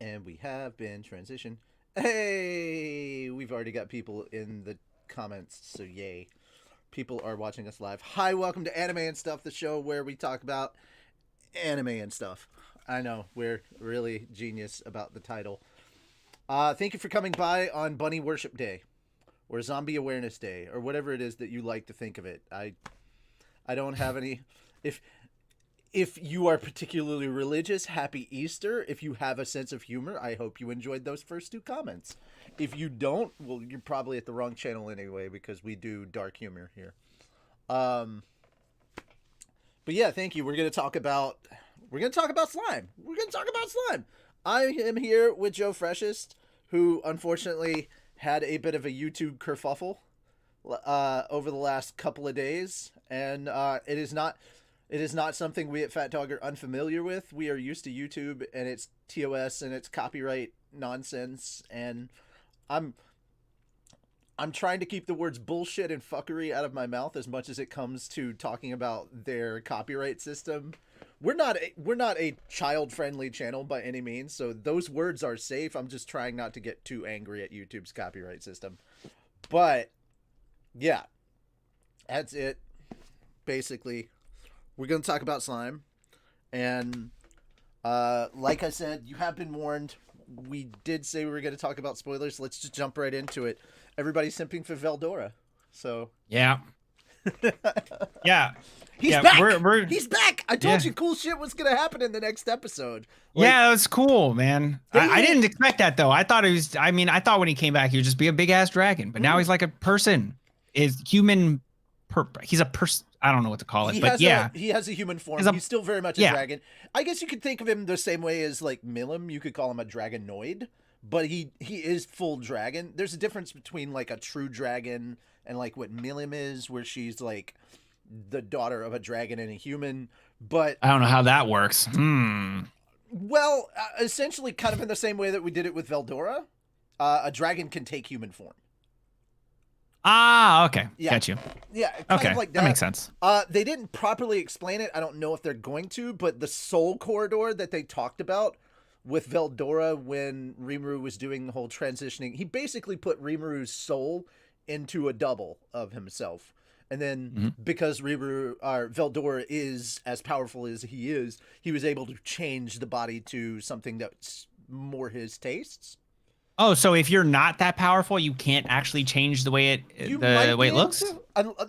And we have been transitioned. Hey, we've already got people in the comments, so yay. People are watching us live. Hi, welcome to Anime and Stuff, the show where we talk about anime and stuff. I know, we're really genius about the title. Thank you for coming by on Bunny Worship Day, or Zombie Awareness Day, or whatever it is that you like to think of it. I don't have any... If you are particularly religious, happy Easter. If you have a sense of humor, I hope you enjoyed those first two comments. If you don't, well, you're probably at the wrong channel anyway, because we do dark humor here. But yeah, thank you. We're gonna talk about slime. I am here with JoeFreshest, who unfortunately had a bit of a YouTube kerfuffle over the last couple of days, and it is not something we at PhatDog are unfamiliar with. We are used to YouTube and its TOS and its copyright nonsense, and I'm trying to keep the words bullshit and fuckery out of my mouth as much as it comes to talking about their copyright system. We're not a child-friendly channel by any means, so those words are safe. I'm just trying not to get too angry at YouTube's copyright system. But yeah, that's it. Basically, we're going to talk about slime, and like I said, you have been warned. We did say we were going to talk about spoilers. Let's just jump right into it. Everybody's simping for Veldora, so yeah. He's back. He's back. I told you cool shit was going to happen in the next episode. Yeah, it was cool, man. I didn't expect that though. I thought it was. I mean, I thought when he came back, he would just be a big ass dragon, but now he's like a person. Is human. He's a person. I don't know what to call it, he has a human form. He's still very much a dragon. I guess you could think of him the same way as like Milim. You could call him a dragonoid, but he is full dragon. There's a difference between like a true dragon and like what Milim is, where she's like the daughter of a dragon and a human. But I don't know how that works. Well, essentially, kind of in the same way that we did it with Veldora, a dragon can take human form. Ah, okay. Yeah. Got you. Yeah, okay. Of like that. That makes sense. They didn't properly explain it. I don't know if they're going to, but the soul corridor that they talked about with Veldora when Rimuru was doing the whole transitioning, he basically put Rimuru's soul into a double of himself. And then because Veldora is as powerful as he was able to change the body to something that's more his tastes. Oh, so if you're not that powerful, you can't actually change the way it looks?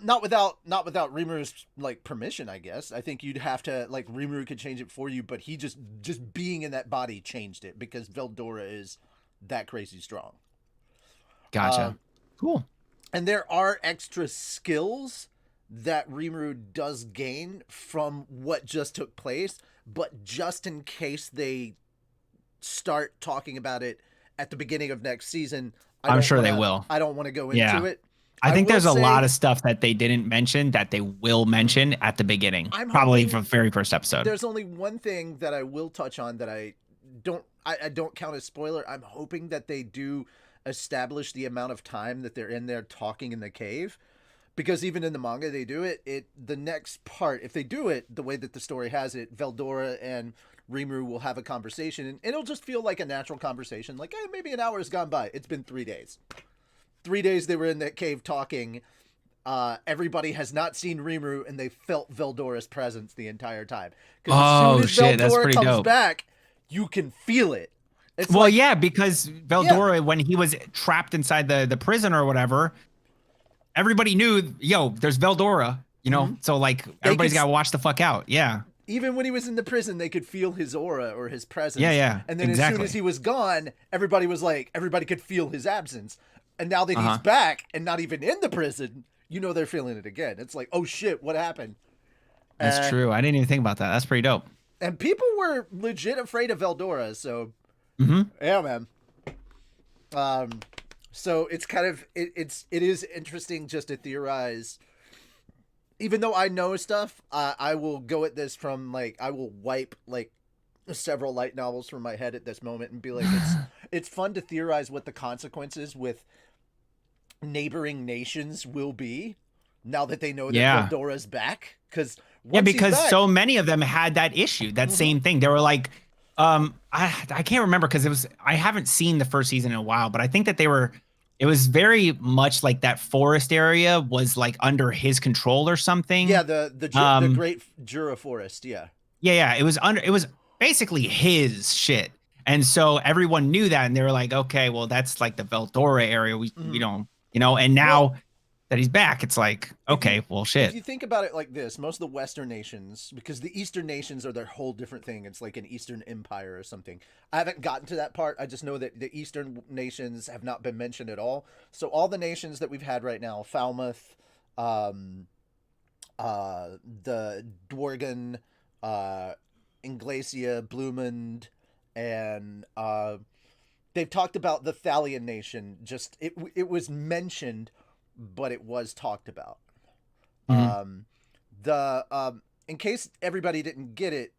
Not without Rimuru's like permission, I guess. I think you'd have to like Rimuru could change it for you, but he just being in that body changed it because Veldora is that crazy strong. Gotcha. Cool. And there are extra skills that Rimuru does gain from what just took place, but just in case they start talking about it at the beginning of next season, I'm sure they will. I don't want to go into it. I think there's a lot of stuff that they didn't mention that they will mention at the beginning, probably for the very first episode. There's only one thing that I will touch on that I don't count as spoiler. I'm hoping that they do establish the amount of time that they're in there talking in the cave, because even in the manga they do it. The next part, if they do it the way that the story has it, Veldora and Rimuru will have a conversation, and it'll just feel like a natural conversation. Like, hey, maybe an hour has gone by. It's been 3 days. 3 days they were in that cave talking. Everybody has not seen Rimuru, and they felt Veldora's presence the entire time. Oh, shit, that's pretty dope. Veldora comes back, you can feel it. It's because Veldora, when he was trapped inside the prison or whatever, everybody knew, there's Veldora, So, like, everybody's got to watch the fuck out. Yeah. Even when he was in the prison, they could feel his aura or his presence. Yeah, and then as soon as he was gone, everybody could feel his absence. And now that he's back and not even in the prison, they're feeling it again. It's like, oh shit, what happened? That's true. I didn't even think about that. That's pretty dope. And people were legit afraid of Veldora, so yeah, man. So it's kind of it is interesting just to theorize. Even though I know stuff, I will go at this from like I will wipe like several light novels from my head at this moment and be like, it's fun to theorize what the consequences with neighboring nations will be now that they know that Veldora's back. Because so many of them had that issue, that same thing. They were like, I can't remember because I haven't seen the first season in a while, but I think that it was very much like that forest area was like under his control or something. Yeah, the Great Jura Forest. Yeah. Yeah, it was basically his shit. And so everyone knew that, and they were like, okay, well, that's like the Veldora area. We don't, and now that he's back, it's like, okay, well, shit. If you think about it like this, most of the Western nations, because the Eastern nations are their whole different thing. It's like an Eastern Empire or something. I haven't gotten to that part. I just know that the Eastern nations have not been mentioned at all. So all the nations that we've had right now, Falmouth, the Dworgen, Inglacia, Blumund, and they've talked about the Thalian nation. Just it was mentioned, but it was talked about. In case everybody didn't get it,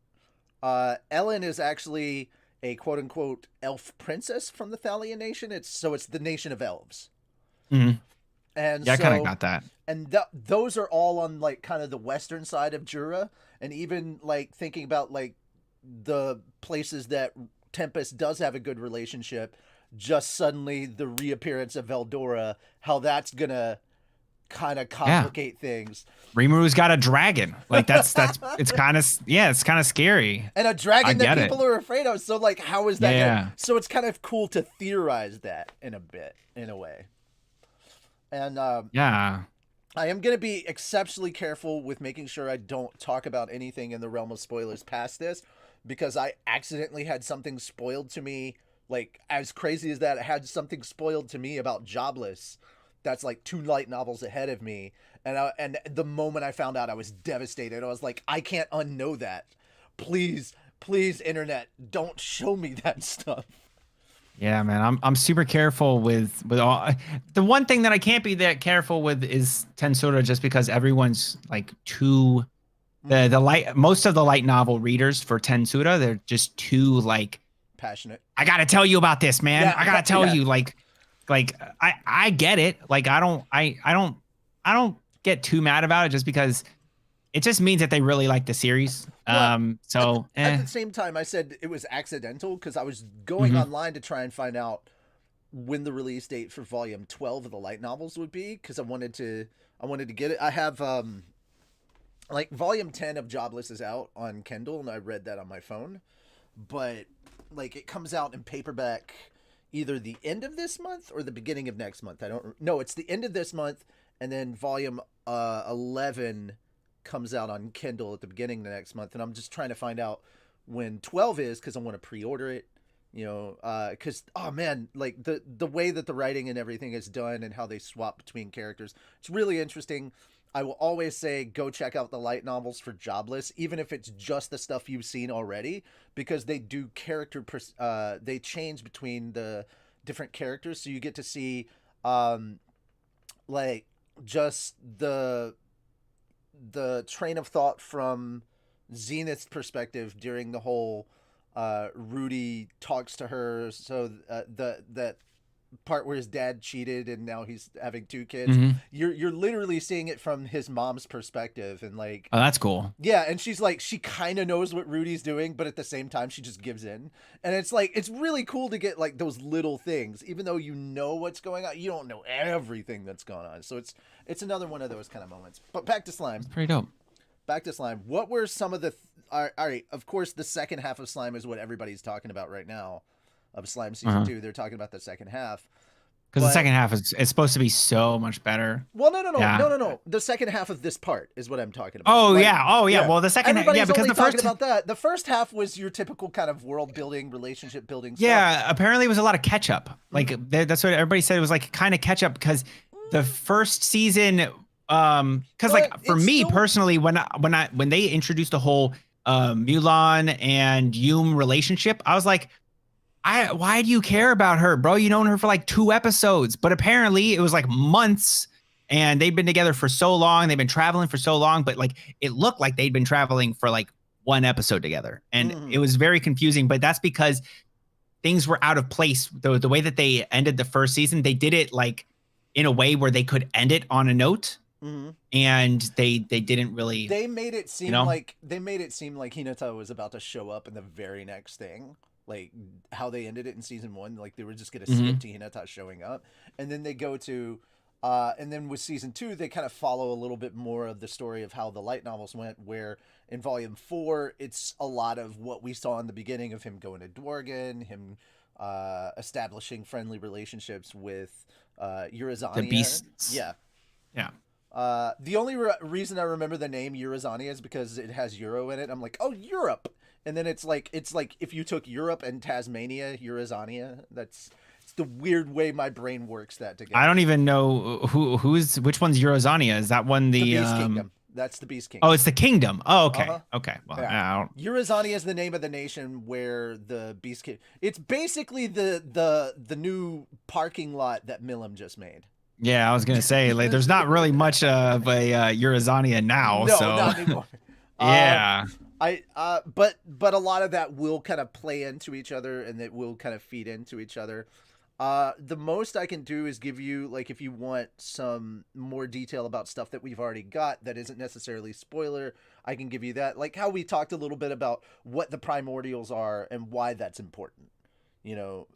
Ellen is actually a quote unquote elf princess from the Thalian nation. It's the nation of elves. Mm-hmm. And yeah, I kind of got that. And those are all on like kind of the western side of Jura, and even like thinking about like the places that Tempest does have a good relationship, just suddenly the reappearance of Veldora, how that's gonna kind of complicate things. Rimuru's got a dragon. Like that's it's kind of scary. And a dragon that people are afraid of. So like, how is that? Gonna, so it's kind of cool to theorize that in a way. And I am going to be exceptionally careful with making sure I don't talk about anything in the realm of spoilers past this, because I accidentally had something spoiled to me. Like, as crazy as that, I had something spoiled to me about Jobless. That's like 2 light novels ahead of me. And the moment I found out, I was devastated. I was like, I can't unknow that. Please, internet, don't show me that stuff. Yeah, man, I'm super careful with all. The one thing that I can't be that careful with is Tensura, just because everyone's like too the light. Most of the light novel readers for Tensura, they're just too like passionate. I gotta tell you about this, man. I gotta tell you, like I get it. Like I don't get too mad about it, just because it just means that they really like the series. At the same time, I said it was accidental because I was going online to try and find out when the release date for volume 12 of the light novels would be, because I wanted to get it. I have like volume 10 of Jobless is out on Kindle, and I read that on my phone, but like it comes out in paperback either the end of this month or the beginning of next month. I don't know. It's the end of this month, and then volume 11 comes out on Kindle at the beginning of the next month, and I'm just trying to find out when 12 is, because I want to pre-order it, because oh man, like the way that the writing and everything is done and how they swap between characters, it's really interesting. I will always say go check out the light novels for Jobless, even if it's just the stuff you've seen already, because they do they change between the different characters, so you get to see like just the train of thought from Zenith's perspective during the whole Rudy talks to her, so that part where his dad cheated and now he's having 2 kids. You're literally seeing it from his mom's perspective, and like, oh, that's cool. Yeah, and she's like, she kind of knows what Rudy's doing, but at the same time she just gives in, and it's like, it's really cool to get like those little things, even though you know what's going on, you don't know everything that's going on. So it's another one of those kind of moments. But back to Slime. That's pretty dope. Back to Slime. What were some of the all right, of course the second half of Slime is what everybody's talking about right now, of Slime season 2. They're talking about the second half, because the second half is supposed to be so much better. Well, no. The second half of this part is what I'm talking about. Oh, like, yeah. Well, the second half, because the first about that. The first half was your typical kind of world building, relationship building stuff. Yeah, apparently it was a lot of catch up. Like that's what everybody said. It was like kind of catch up, because the first season, because like for me personally, when they introduced the whole Mulan and Yum relationship, I was like, why do you care about her, bro? You known her for like 2 episodes, but apparently it was like months, and they've been together for so long. They've been traveling for so long, but like it looked like they'd been traveling for like 1 episode together, and it was very confusing. But that's because things were out of place. The way that they ended the first season, they did it like in a way where they could end it on a note. and they didn't really. They made it seem know? like Hinata was about to show up in the very next thing. Like how they ended it in season 1, like they were just gonna skip to Hinata showing up, and then they go to, and then with season 2, they kind of follow a little bit more of the story of how the light novels went. Where in volume 4, it's a lot of what we saw in the beginning of him going to Dworgen, him establishing friendly relationships with Urizania. The beasts. Yeah. Yeah. The only reason I remember the name Urizania is because it has Euro in it. I'm like, oh, Europe. And then it's like if you took Europe and Tasmania, Urizania. It's the weird way my brain works that together. I don't even know which one's Eurozania. Is that one the Beast Kingdom? That's the Beast Kingdom. Oh, it's the kingdom. Oh, okay. Okay. Well, yeah. Urizania is the name of the nation where the Beast Kingdom. It's basically the new parking lot that Milim just made. Yeah, I was gonna say, like, there's not really much of a Eurozania now. No, so. not anymore. Yeah. But a lot of that will kind of play into each other, and it will kind of feed into each other. The most I can do is give you, like, if you want some more detail about stuff that we've already got that isn't necessarily spoiler, I can give you that. Like how we talked a little bit about what the primordials are and why that's important. You know.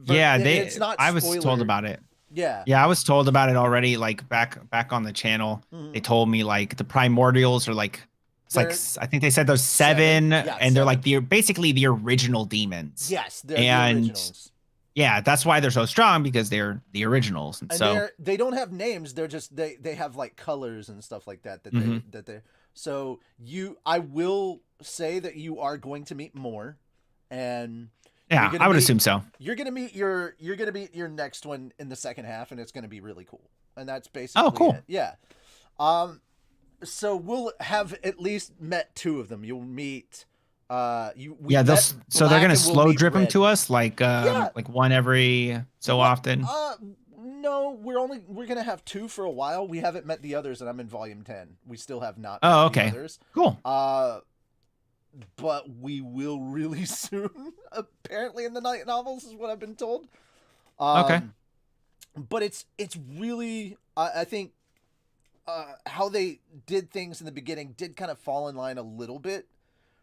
Yeah, it's not I was told about it. Yeah. Yeah, I was told about it already, like back on the channel. They told me like the primordials are like I think they said those seven yeah, and they're like basically the original demons. Yes, they're the originals. Yeah, that's why they're so strong, because they're the originals. And so they don't have names, they're just they have like colors and stuff like that they so I will say that you are going to meet more, and yeah, I would assume so. You're gonna meet your next one in the second half, and it's gonna be really cool. And that's basically it. Yeah. So we'll have at least met 2 of them. You'll meet so they're gonna slow drip them to us like one every so often. No, we're gonna have 2 for a while. We haven't met the others, and I'm in volume 10. We still have not met the others. Cool. But we will really soon, apparently, in the night novels, is what I've been told. Okay. But it's really, I think, how they did things in the beginning did kind of fall in line a little bit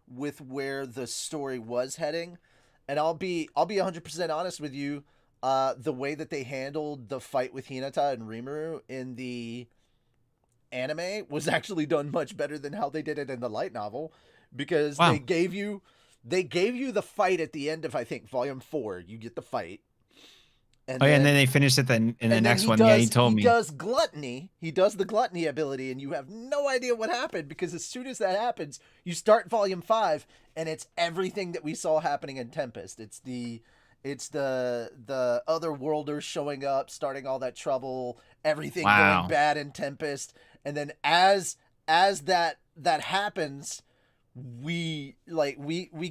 with where the story was heading. And I'll be 100% honest with you. The way that they handled the fight with Hinata and Rimuru in the anime was actually done much better than how they did it in the light novel. Because they gave you the fight at the end of, I think, volume 4. You get the fight. And and then they finished it in the next one. He told me. He does gluttony. He does the gluttony ability, and you have no idea what happened, because as soon as that happens, you start volume 5, and it's everything that we saw happening in Tempest. It's the other worlders showing up, starting all that trouble, everything going bad in Tempest, and then as that happens, we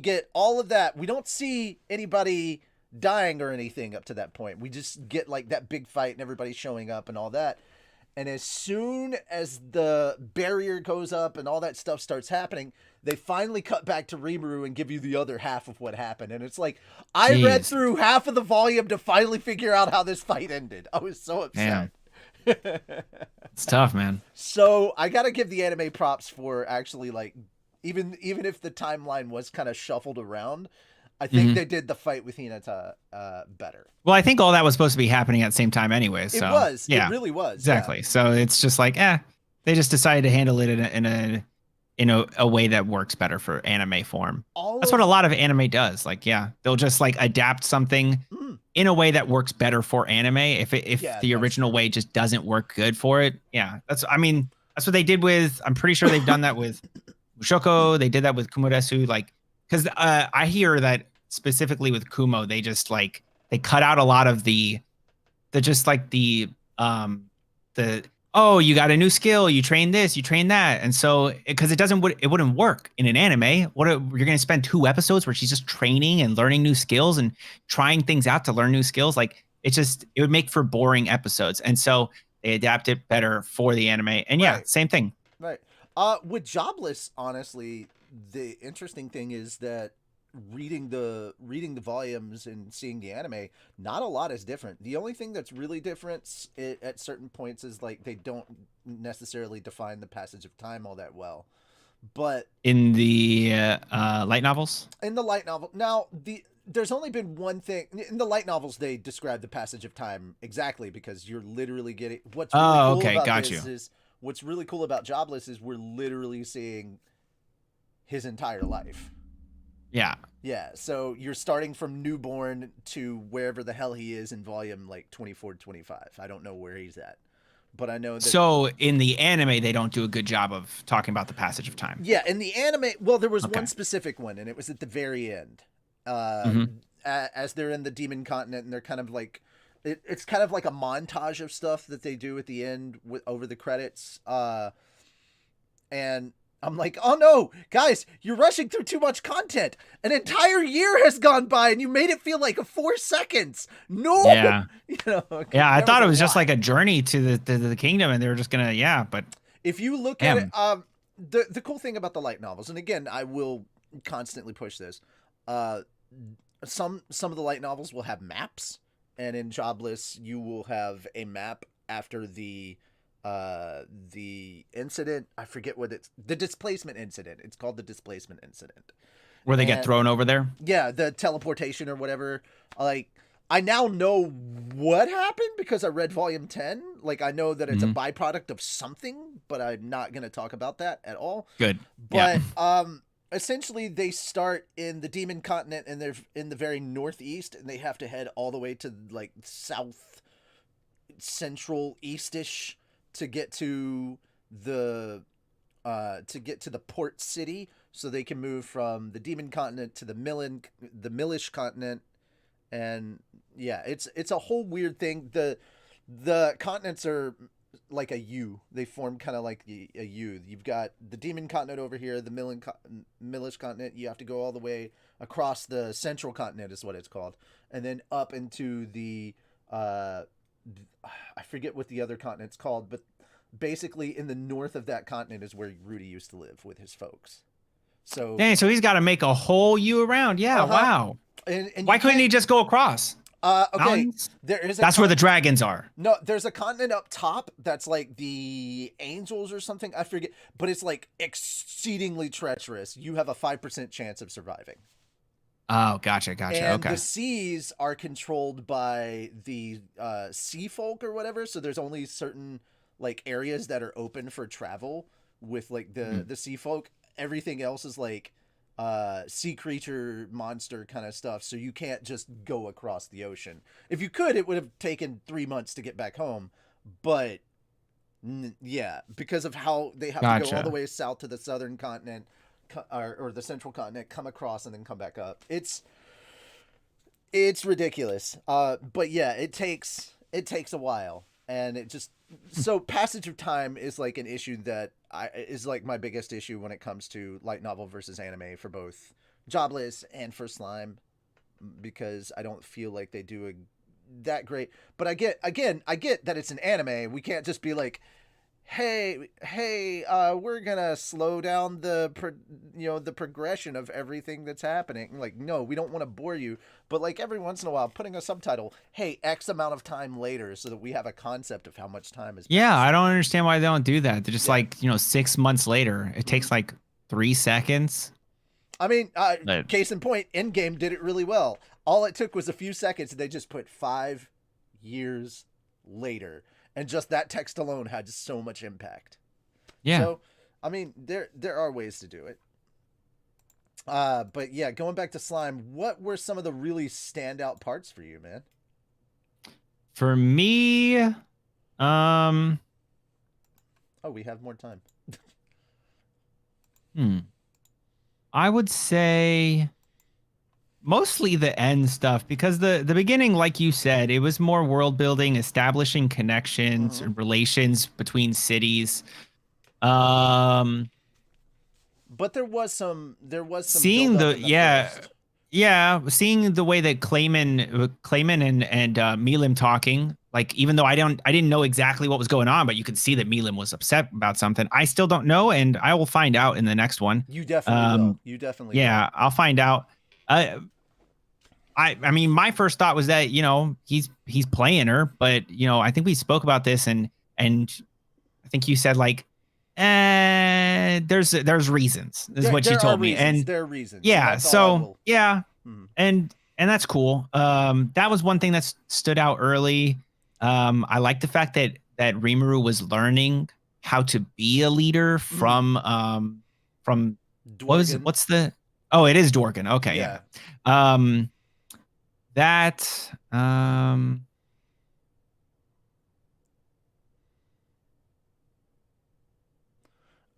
get all of that. We don't see anybody dying or anything up to that point. We just get like that big fight and everybody showing up and all that. And as soon as the barrier goes up and all that stuff starts happening, they finally cut back to Rimuru and give you the other half of what happened. And it's like, I read through half of the volume to finally figure out how this fight ended. I was so upset. It's tough, man. So I got to give the anime props for actually, like, even if the timeline was kind of shuffled around, I think they did the fight with Hinata better. Well, I think all that was supposed to be happening at the same time anyway. So, it was. Yeah, it really was. Exactly. Yeah. So it's just like, they just decided to handle it in a way that works better for anime form. That's what a lot of anime does. Like, they'll just like adapt something in a way that works better for anime. If the original way just doesn't work good for it. Yeah, that's what they did with. I'm pretty sure they've done that with Mushoku. They did that with Kumodesu. Like, because I hear that specifically with Kumo, they just like they cut out a lot of the you got a new skill, you train this, you train that, and so because it wouldn't work in an anime. You're going to spend 2 episodes where she's just training and learning new skills and trying things out to learn new skills. Like it would make for boring episodes, and so they adapt it better for the anime. And same thing. Right. With Jobless, honestly, the interesting thing is that reading the volumes and seeing the anime, not a lot is different. The only thing that's really different at certain points is like they don't necessarily define the passage of time all that well. But in the light novels, now there's only been one thing in the light novels. They describe the passage of time exactly because you're literally getting what's really cool about this is what's really cool about Jobless is we're literally seeing his entire life. Yeah, so you're starting from newborn to wherever the hell he is in volume like 24 25. I don't know where he's at, but I know that. So in the anime, they don't do a good job of talking about the passage of time. Yeah, in the anime, well, there was one specific one, and it was at the very end. As they're in the demon continent, and they're kind of like, it's kind of like a montage of stuff that they do at the end over the credits. And I'm like, oh no, guys, you're rushing through too much content. An entire year has gone by, and you made it feel like 4 seconds. No, yeah, yeah. I thought it was just like a journey to the kingdom, and they were just gonna, but if you look at it, the cool thing about the light novels, and again, I will constantly push this. Some of the light novels will have maps, and in Jobless, you will have a map after the incident. I forget what the displacement incident. It's called the displacement incident. Where they get thrown over there? Yeah, the teleportation or whatever. Like, I now know what happened because I read volume 10. Like, I know that it's a byproduct of something, but I'm not going to talk about that at all. Good. But, essentially, they start in the demon continent, and they're in the very northeast, and they have to head all the way to, like, south central eastish to get to the port city, so they can move from the demon continent to the Millish continent. And yeah, it's a whole weird thing. The continents are like a U. They form kind of like a U. You've got the demon continent over here, the Millish continent. You have to go all the way across the central continent is what it's called, and then up into the I forget what the other continent's called, but basically in the north of that continent is where Rudy used to live with his folks. So dang, so he's got to make a whole U around. Yeah, wow. And why couldn't he just go across? Okay, mountains? That's where the dragons are. No, there's a continent up top that's like the angels or something. I forget, but it's like exceedingly treacherous. You have a 5% chance of surviving. Oh, gotcha. And okay. the seas are controlled by the sea folk or whatever. So there's only certain like areas that are open for travel with like the sea folk. Everything else is like sea creature monster kind of stuff. So you can't just go across the ocean. If you could, it would have taken 3 months to get back home. But yeah, because of how they have to go all the way south to the southern continent. Or the central continent, come across and then come back up. It's ridiculous. But yeah, it takes a while, and it just so passage of time is like an issue that is like my biggest issue when it comes to light novel versus anime for both Jobless and for Slime, because I don't feel like they do that great. But I get that it's an anime. We can't just be like, hey, we're gonna slow down the progression of everything that's happening. Like, no, we don't want to bore you, but like every once in a while putting a subtitle, hey, X amount of time later, so that we have a concept of how much time is passed. Yeah, I don't understand why they don't do that. They're just like 6 months later. It takes like 3 seconds. I mean, case in point, Endgame did it really well. All it took was a few seconds, and they just put 5 years later. And just that text alone had so much impact. Yeah. So, I mean, there are ways to do it. But yeah, going back to Slime, what were some of the really standout parts for you, man? For me, oh, we have more time. I would say mostly the end stuff, because the beginning, like you said, it was more world building, establishing connections and relations between cities. But there was some seeing seeing the way that Clayman and Milim talking, like, even though I didn't know exactly what was going on, but you could see that Milim was upset about something. I still don't know, and I will find out in the next one. You definitely will. You definitely will. I'll find out. I mean, my first thought was that, you know, he's playing her, but you know, I think we spoke about this, and I think you said like, there's reasons. This is what you there are told me, reasons. and There are reasons. And yeah, that's all I so will. yeah, Mhm. and that's cool. That was one thing that stood out early. I like the fact that Rimuru was learning how to be a leader from Dworgen. what's the oh, it is Dworgen. Okay, Yeah. yeah. That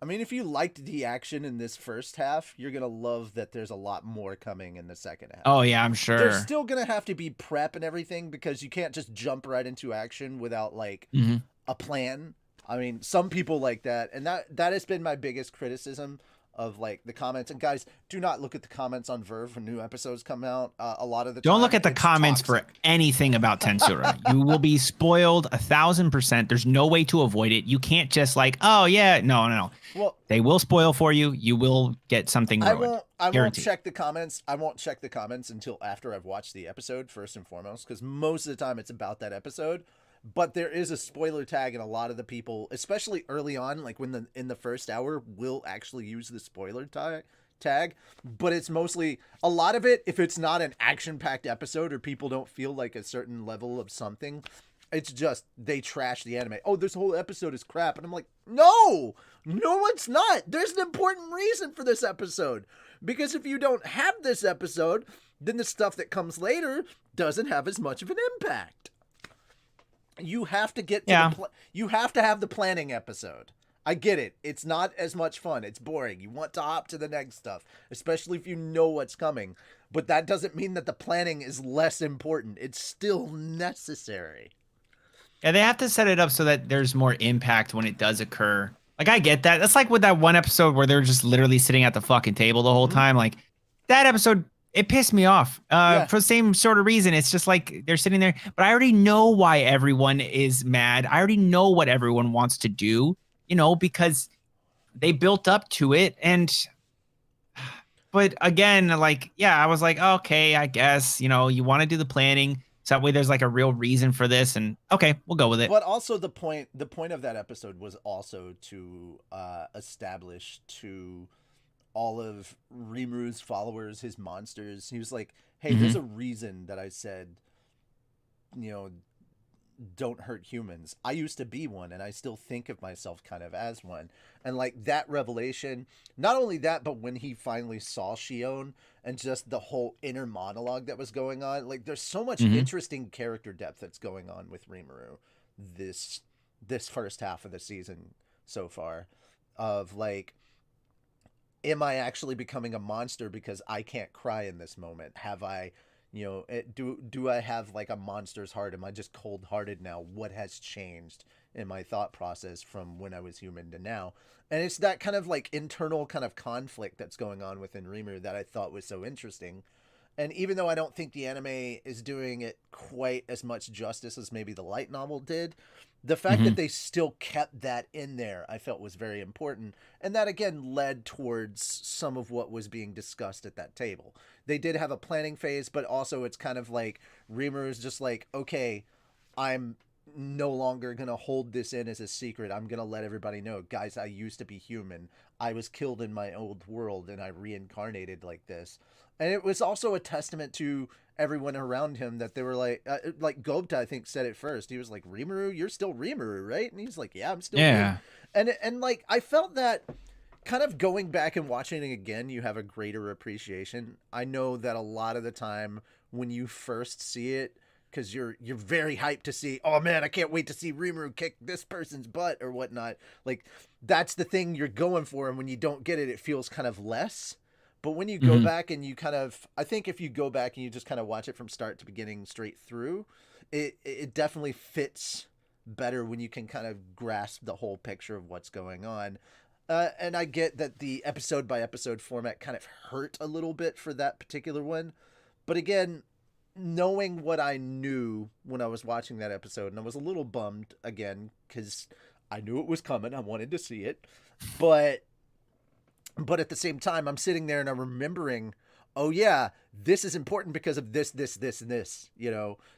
I mean, if you liked the action in this first half, you're gonna love that there's a lot more coming in the second half. oh yeah, I'm There's sure. still gonna have to be prep and everything because you can't just jump right into action without like Mhm. a plan. I mean, some people like that, and that has been my biggest criticism of like the comments. And guys, do not look at the comments on Verve when new episodes come out. A lot of the Don't time, look at the it's comments for toxic. anything about Tensura. You will be spoiled 1,000%. There's no way to avoid it. You can't just like, oh yeah, no. Well, They will spoil for you. You will get something ruined. I won't Guaranteed. check the comments. I won't check the comments until after I've watched the episode first and foremost, because most of the time it's about that episode. But there is a spoiler tag, and a lot of the people, especially early on, like when in the first hour, will actually use the spoiler tag. But it's mostly a lot of it. If it's not an action-packed episode or people don't feel like a certain level of something, it's just they trash the anime. Oh, this whole episode is crap, and I'm like, no, it's not. There's an important reason for this episode, because if you don't have this episode, then the stuff that comes later doesn't have as much of an impact. You have to get to you have to have the planning episode. I get it. It's not as much fun. It's boring. You want to hop to the next stuff, especially if you know what's coming. But that doesn't mean that the planning is less important. It's still necessary. Yeah, they have to set it up so that there's more impact when it does occur. Like, I get that. That's like with that one episode where they're just literally sitting at the fucking table the whole time. Like, that episode, it pissed me off for the same sort of reason. It's just like they're sitting there, but I already know why everyone is mad. I already know what everyone wants to do, you know, because they built up to it. And, but again, like, yeah, I was like, okay, I guess, you know, you want to do the planning. So that way there's like a real reason for this. And okay, we'll go with it. But also the point of that episode was also to establish to all of Rimuru's followers, his monsters. He was like, hey, there's a reason that I said, you know, don't hurt humans. I used to be one, and I still think of myself kind of as one. And like that revelation, not only that, but when he finally saw Shion and just the whole inner monologue that was going on, like there's so much interesting character depth that's going on with Rimuru this first half of the season so far, of like, am I actually becoming a monster because I can't cry in this moment? Have I, you know, do I have like a monster's heart? Am I just cold-hearted now? What has changed in my thought process from when I was human to now? And it's that kind of like internal kind of conflict that's going on within Rimuru that I thought was so interesting. And even though I don't think the anime is doing it quite as much justice as maybe the light novel did, the fact that they still kept that in there, I felt was very important. And that, again, led towards some of what was being discussed at that table. They did have a planning phase, but also it's kind of like Rimuru's just like, okay, I'm no longer going to hold this in as a secret. I'm going to let everybody know, guys, I used to be human. I was killed in my old world, and I reincarnated like this. And it was also a testament to everyone around him that they were like Gobta, I think, said it first. He was like, Rimuru, you're still Rimuru, right? And he's like, yeah, I'm still Yeah. and like I felt that kind of going back and watching it again, you have a greater appreciation. I know that a lot of the time when you first see it, because you're very hyped to see, oh man, I can't wait to see Rimuru kick this person's butt or whatnot. Like that's the thing you're going for, and when you don't get it, it feels kind of less. But when you go back and you kind of, I think if you go back and you just kind of watch it from start to beginning straight through, it definitely fits better when you can kind of grasp the whole picture of what's going on. And I get that the episode by episode format kind of hurt a little bit for that particular one. But again, knowing what I knew when I was watching that episode, and I was a little bummed again because I knew it was coming. I wanted to see it. But at the same time, I'm sitting there and I'm remembering, oh yeah, this is important because of this, and this.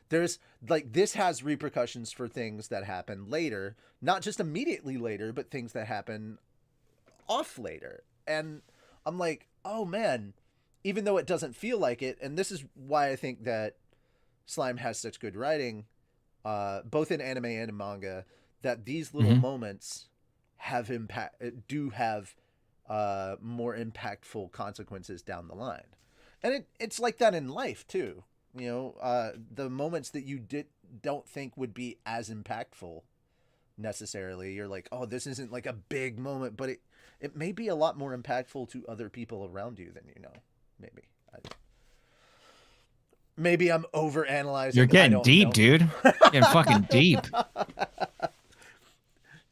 There's like this has repercussions for things that happen later, not just immediately later, but things that happen off later. And I'm like, oh man, even though it doesn't feel like it, and this is why I think that Slime has such good writing, both in anime and in manga, that these little moments have do have more impactful consequences down the line. And it's like that in life too. The moments that you don't think would be as impactful necessarily, you're like, oh, this isn't like a big moment, but it may be a lot more impactful to other people around you than you know. Maybe I'm over analyzing. You're getting deep, dude. You're getting fucking deep.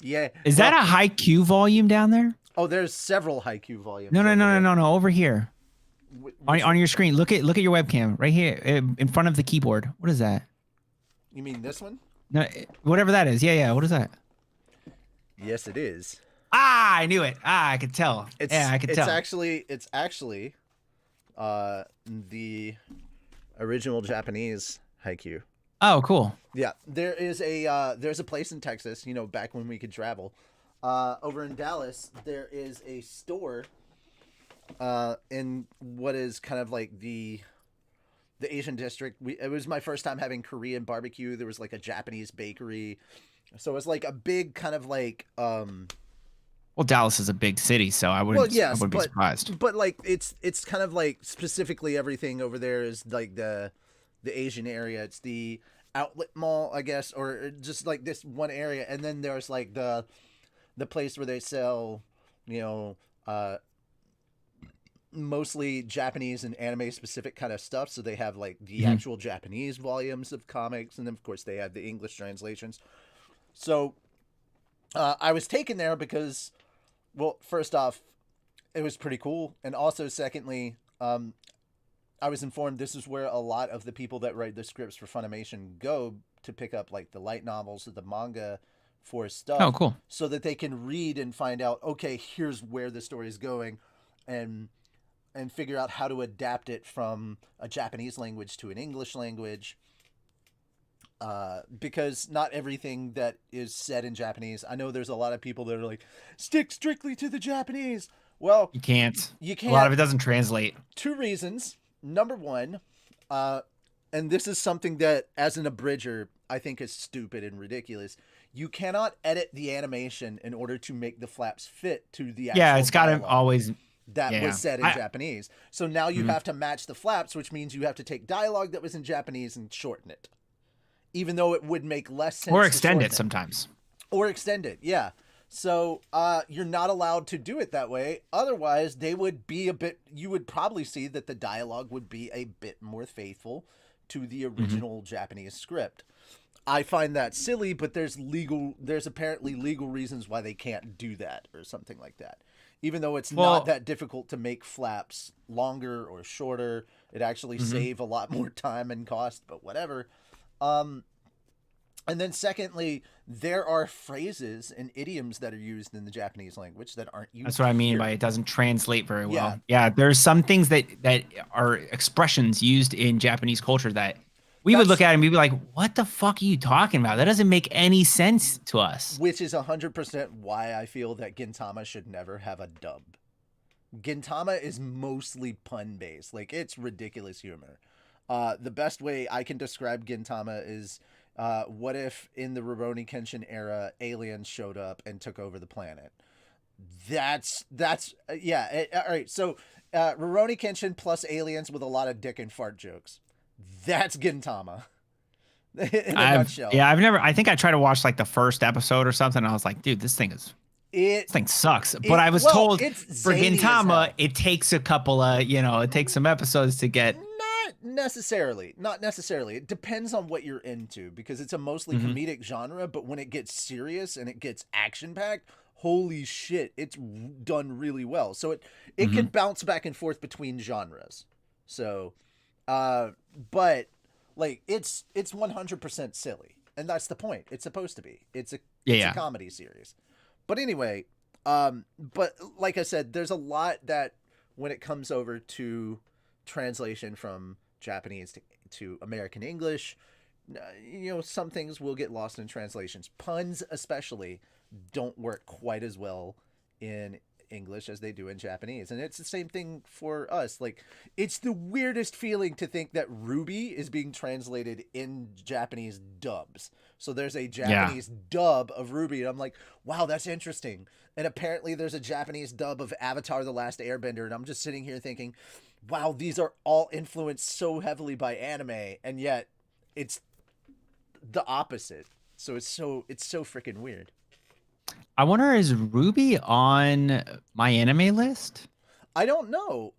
Yeah. Is that a haiku volume down there? Oh, there's several haiku volumes. No. Over here. On your screen. Look at your webcam right here in front of the keyboard. What is that? You mean this one? No, whatever that is. Yeah. What is that? Yes, it is. I knew it. I could tell. I could tell. It's actually the original Japanese haiku. Oh, cool. Yeah, there's a place in Texas, back when we could travel. Over in Dallas, there is a store in what is kind of like the Asian district. It was my first time having Korean barbecue. There was like a Japanese bakery. So it was like a big kind of like well, Dallas is a big city, so I wouldn't be surprised. But like it's kind of like specifically everything over there is like the Asian area. It's the outlet mall, I guess, or just like this one area, and then there's like the place where they sell, mostly Japanese and anime specific kind of stuff. So they have like the actual Japanese volumes of comics, and then of course they have the English translations. So I was taken there because, well, first off, it was pretty cool, and also secondly, I was informed this is where a lot of the people that write the scripts for Funimation go to pick up like the light novels or the manga for stuff. Oh, cool. So that they can read and find out, okay, here's where the story is going, and figure out how to adapt it from a Japanese language to an English language. Because not everything that is said in Japanese, I know there's a lot of people that are like, stick strictly to the Japanese. Well, you can't. A lot of it doesn't translate. 2 reasons. Number one, and this is something that as an abridger, I think is stupid and ridiculous. You cannot edit the animation in order to make the flaps fit to the actual it's got to always that was said in Japanese. So now you have to match the flaps, which means you have to take dialogue that was in Japanese and shorten it. Even though it would make less sense. Or extend it sometimes. Or extend it, yeah. So you're not allowed to do it that way. Otherwise, they would be you would probably see that the dialogue would be a bit more faithful to the original Japanese script. I find that silly, but there's apparently legal reasons why they can't do that or something like that. Even though it's not that difficult to make flaps longer or shorter, it actually save a lot more time and cost, but whatever. And then secondly, there are phrases and idioms that are used in the Japanese language that aren't used. That's what I mean by it doesn't translate very well. Yeah, there's some things that are expressions used in Japanese culture that we would look at and we'd be like, what the fuck are you talking about? That doesn't make any sense to us. Which is 100% why I feel that Gintama should never have a dub. Gintama is mostly pun-based. Like, it's ridiculous humor. The best way I can describe Gintama is, what if in the Rurouni Kenshin era, aliens showed up and took over the planet? All right. So, Rurouni Kenshin plus aliens with a lot of dick and fart jokes. That's Gintama. In a nutshell. Yeah, I think I tried to watch like the first episode or something. And I was like, dude, this thing sucks. But I was told for Gintama, it takes a couple of, it takes some episodes to get. Not necessarily. It depends on what you're into, because it's a mostly comedic genre, but when it gets serious and it gets action-packed, holy shit, it's done really well. So it can bounce back and forth between genres. So, but like it's 100% silly, and that's the point. It's supposed to be. It's a comedy series. But anyway, but like I said, there's a lot that when it comes over to translation from Japanese to American English, some things will get lost in translations. Puns, especially, don't work quite as well in English as they do in Japanese. And it's the same thing for us. Like, it's the weirdest feeling to think that Ruby is being translated in Japanese dubs. So there's a Japanese dub of Ruby, and I'm like, wow, that's interesting. And apparently there's a Japanese dub of Avatar: The Last Airbender, and I'm just sitting here thinking, wow, these are all influenced so heavily by anime, and yet it's the opposite. So it's so freaking weird. I wonder, is Ruby on my anime list? I don't know.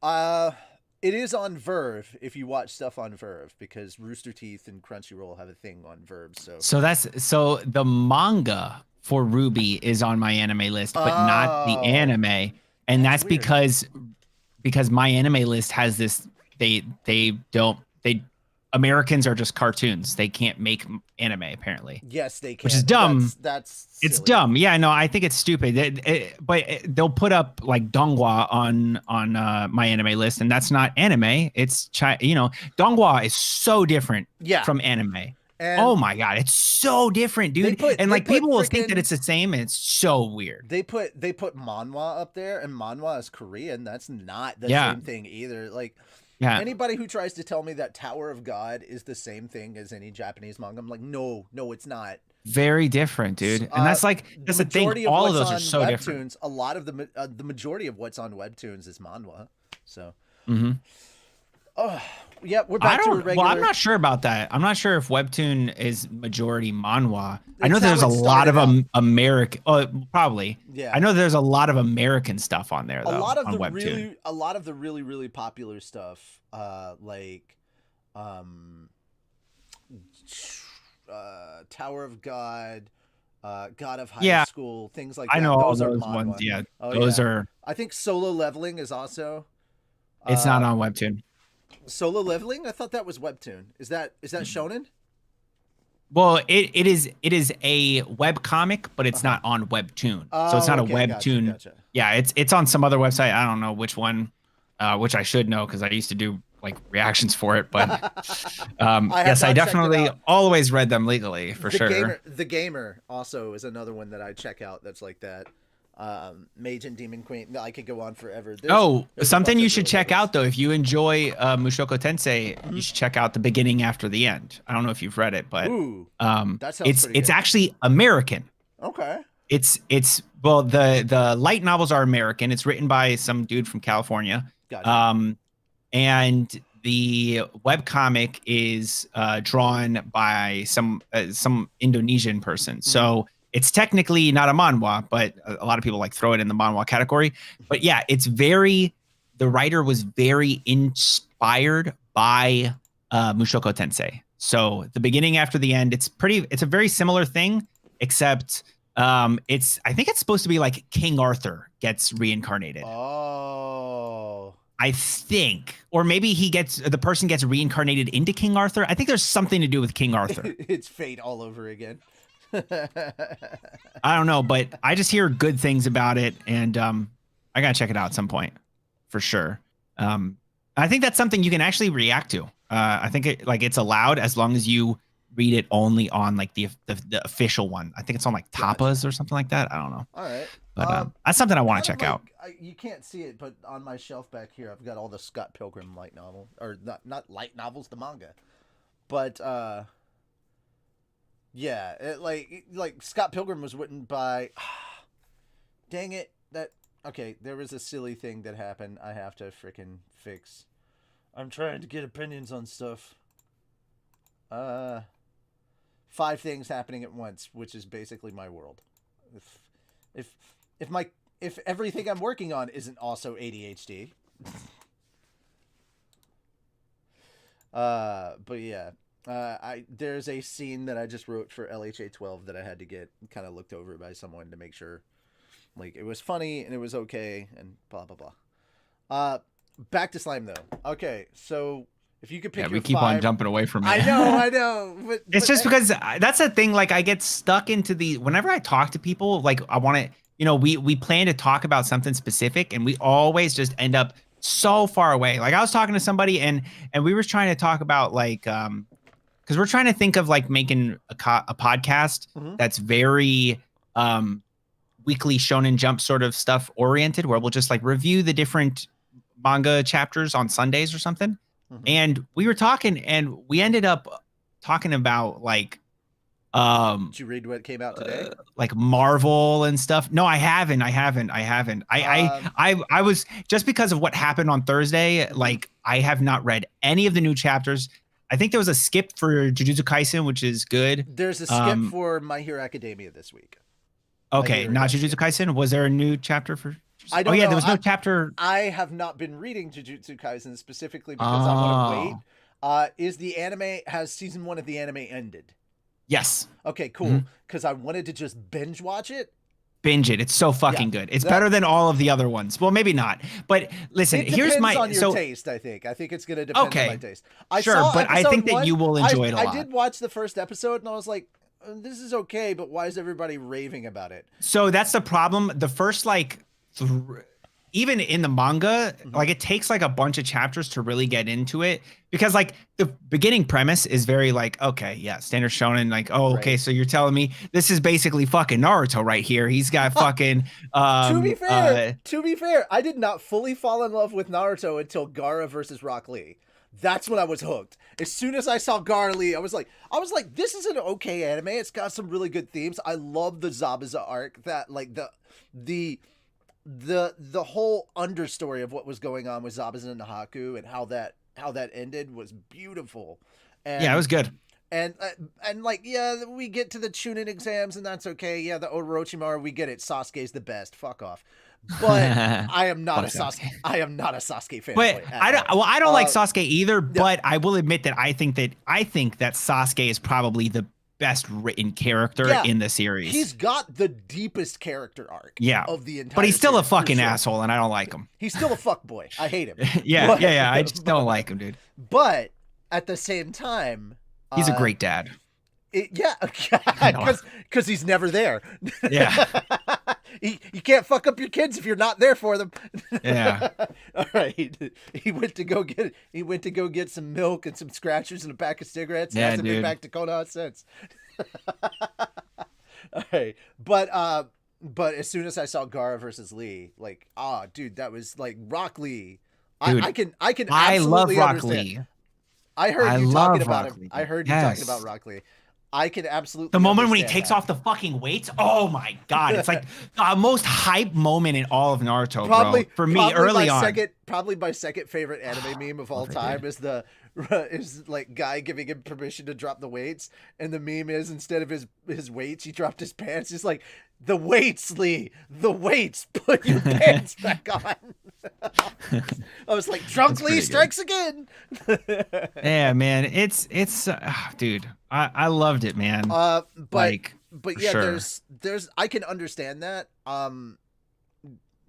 It is on Verve if you watch stuff on Verve, because Rooster Teeth and Crunchyroll have a thing on Verve. So the manga for Ruby is on my anime list, but not the anime, and that's because my anime list has this. Americans are just cartoons. They can't make anime, apparently. Yes, they can. Which is dumb. That's it's silly. dumb. Yeah, no, I think it's stupid. But they'll put up like Donghua on my anime list, and that's not anime. It's Donghua is so different from anime. And oh my god, it's so different, dude. People will think that it's the same, and it's so weird. They put manhwa up there, and manhwa is Korean. That's not the same thing either. Like. Yeah. Anybody who tries to tell me that Tower of God is the same thing as any Japanese manga, I'm like, no, it's not. Very different, dude. And that's the thing. All of those are so different. A lot of the majority of what's on webtoons is manhwa. So. Mm-hmm. Oh, yeah, we're back to a regular. Well, I'm not sure about that. I'm not sure if webtoon is majority manhwa. I know there's a lot of American. Oh, probably. Yeah. I know there's a lot of American stuff on there though. A lot of the really really popular stuff, like, Tower of God, God of High School, things like that. I know all those ones. Yeah, those are. I think Solo Leveling is also. It's not on webtoon. Solo Leveling? I thought that was webtoon. Is that shonen? Well, it is a web comic, but it's not on webtoon. So it's not a webtoon. Gotcha. Yeah, it's on some other website. I don't know which one, which I should know because I used to do like reactions for it. But yes, I definitely always read them legally for sure. The Gamer also is another one that I check out. That's like that. Mage and Demon Queen. I could go on forever. There's something you should check out though. If you enjoy Mushoku Tensei, you should check out the beginning after the end. I don't know if you've read it, but that sounds it's actually American. Okay. Well, the light novels are American. It's written by some dude from California. Gotcha. And the webcomic is drawn by some Indonesian person. So it's technically not a manhwa, but a lot of people like throw it in the manhwa category. But yeah, the writer was very inspired by Mushoku Tensei. So the beginning after the end, it's a very similar thing, except I think it's supposed to be like King Arthur gets reincarnated. Oh. I think, or maybe the person gets reincarnated into King Arthur. I think there's something to do with King Arthur. It's fate all over again. I don't know, but I just hear good things about it, and I gotta check it out at some point for sure. I think that's something you can actually react to. I think it's allowed as long as you read it only on like the official one. I think it's on like Tapas or something like that. I don't know. All right, but that's something I want to check out. You can't see it, but on my shelf back here, I've got all the Scott Pilgrim light novel, or not light novels, the manga, but. Yeah, like Scott Pilgrim was written by. Dang it! There was a silly thing that happened. I have to freaking fix. I'm trying to get opinions on stuff. 5 things happening at once, which is basically my world. If everything I'm working on isn't also ADHD. But yeah. There's a scene that I just wrote for LHA 12 that I had to get kind of looked over by someone to make sure like it was funny and it was okay and blah blah blah. Back to slime though. Okay, so if you could pick we keep 5, on jumping away from it. I know. But it's just because that's the thing. Like I get stuck into whenever I talk to people, like I want to, we plan to talk about something specific and we always just end up so far away. Like I was talking to somebody and we were trying to talk about like because we're trying to think of like making a podcast that's very weekly Shonen Jump sort of stuff oriented, where we'll just like review the different manga chapters on Sundays or something. And we were talking and we ended up talking about like did you read what came out today? Like Marvel and stuff. No, I haven't. I was just because of what happened on Thursday. Like I have not read any of the new chapters. I think there was a skip for Jujutsu Kaisen, which is good. There's a skip for My Hero Academia this week. Okay, not Jujutsu Kaisen. Was there a new chapter for? I don't know. There was no chapter. I have not been reading Jujutsu Kaisen specifically because I want to wait. Has season 1 of the anime ended? Yes. Okay, cool. Because I wanted to just binge watch it. Binge it. It's so fucking good. It's better than all of the other ones. Well, maybe not. But listen, here's my on your taste. I think it's going to depend on my taste. I think that you will enjoy it a lot. I did watch the first episode and I was like, this is okay, but why is everybody raving about it? So that's the problem. The first like even in the manga, like it takes like a bunch of chapters to really get into it, because like the beginning premise is very like, okay, yeah, standard shonen, like, oh, okay, so you're telling me this is basically fucking Naruto right here. He's got fucking to be fair, I did not fully fall in love with Naruto until Gaara versus Rock Lee. That's when I was hooked. As soon as I saw Gaara Lee, I was like, this is an okay anime. It's got some really good themes. I love the Zabuza arc, that like the whole understory of what was going on with Zabuza and Nahaku and how that ended was beautiful. And yeah, it was good. And like, yeah, we get to the Chunin exams and that's okay. Yeah, the Orochimaru, we get it. Sasuke's the best. Fuck off. But I am not a Sasuke fan. But I don't like Sasuke either, but I will admit that I think that Sasuke is probably the best written character in the series. He's got the deepest character arc of the entire But he's still a series, fucking asshole, and I don't like him. He's still a fuck boy. I hate him. yeah. I just don't like him, dude. But at the same time, he's a great dad. Because he's never there. Yeah. You can't fuck up your kids if you're not there for them. Yeah. All right. He went to go get some milk and some scratchers and a pack of cigarettes. And hasn't been back to Konoha since. All right. But as soon as I saw Gaara versus Lee, like, dude, that was like Rock Lee. Dude, I can absolutely love Rock understand. Lee. I heard you talking about him. I heard you talking about Rock Lee. I can absolutely. The moment when he takes off the fucking weights, oh my god, it's like the most hype moment in all of Naruto, bro. For me, early on. Probably my second favorite anime meme of all time is like guy giving him permission to drop the weights, and the meme is instead of his weights, he dropped his pants. It's like, the weights, Lee, the weights. Put your pants back on. I was like, Drunk Lee strikes again. Yeah, man, it's dude, I loved it, man. But yeah, sure. there's I can understand that.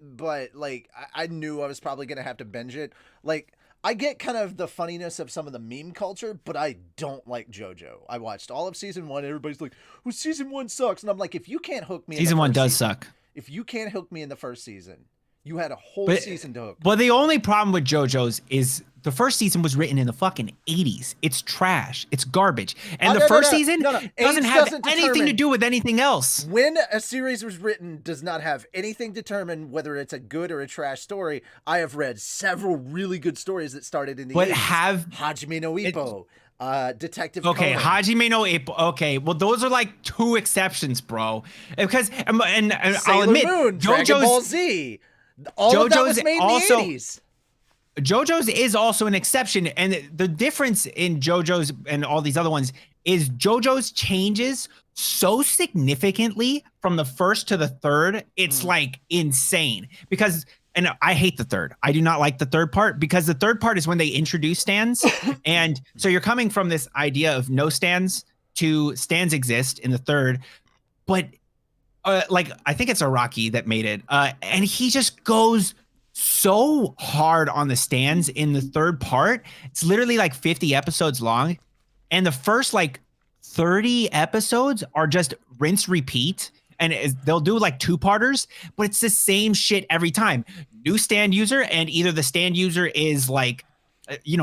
But like I knew I was probably gonna have to binge it. Like, I get kind of the funniness of some of the meme culture, but I don't like JoJo. I watched all of season 1. Everybody's like, well, season 1 sucks. And I'm like, if you can't hook me season 1 does suck. If you can't hook me in the first season, you had a whole season to hook. But the only problem with JoJo's is the first season was written in the fucking 80s. It's trash. It's garbage. And the first season doesn't have anything to do with anything else. When a series was written does not have anything to determine whether it's a good or a trash story. I have read several really good stories that started in the 80s. Hajime no Ippo. Detective Conan. Hajime no Ippo. Okay, well, those are like two exceptions, bro. Because and I'll admit, Moon, Dragon Ball Z. All of that was made in the 80s. JoJo's is also an exception, and the difference in JoJo's and all these other ones is JoJo's changes so significantly from the first to the third. It's like insane, because, and I hate the third. I do not like the third part, because the third part is when they introduce stands. And so you're coming from this idea of no stands to stands exist in the third, but like, I think it's Araki that made it. And he just goes so hard on the stands in the third part. It's literally like 50 episodes long. And the first like 30 episodes are just rinse repeat. and they'll do like 2-parters, but it's the same shit every time. New stand user, and either the stand user is like,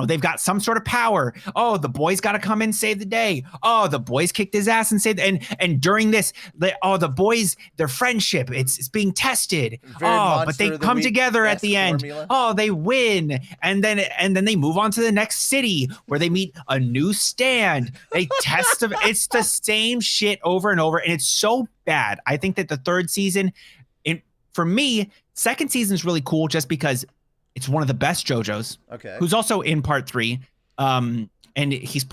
they've got some sort of power. Oh, the boys got to come and save the day. Oh, the boys kicked his ass and saved. And during this, the boys, their friendship, it's being tested. But they come together at the end. Formula. Oh, they win, and then they move on to the next city where they meet a new stand. They test them. It's the same shit over and over, and it's so bad. I think that the third season, for me, second season is really cool just because it's one of the best JoJo's. Okay. Who's also in part 3. And he's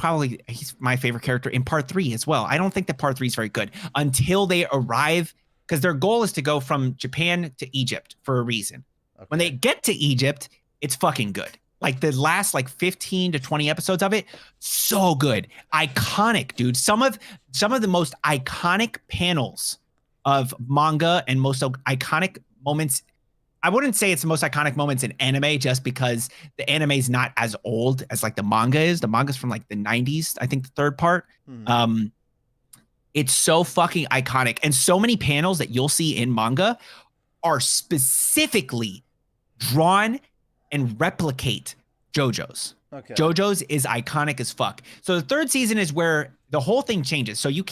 my favorite character in part 3 as well. I don't think that part 3 is very good until they arrive, because their goal is to go from Japan to Egypt for a reason. Okay. When they get to Egypt, it's fucking good. Like the last 15 to 20 episodes of it, so good. Iconic, dude. Some of the most iconic panels of manga and most iconic moments. I wouldn't say it's the most iconic moments in anime just because the anime is not as old as the manga is. The manga's from the 90s, I think, the third part. Mm-hmm. It's so fucking iconic. And so many panels that you'll see in manga are specifically drawn and replicate JoJo's. Okay. JoJo's is iconic as fuck. So the third season is where the whole thing changes. So you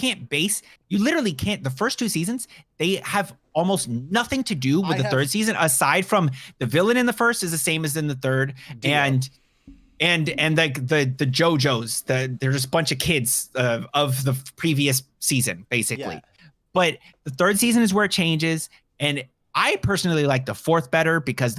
literally can't, the first 2 seasons, they have almost nothing to do with the third season, aside from the villain in the first is the same as in the third. And the JoJo's, they're just a bunch of kids of the previous season, basically. Yeah. But the third season is where it changes. And I personally like the fourth better because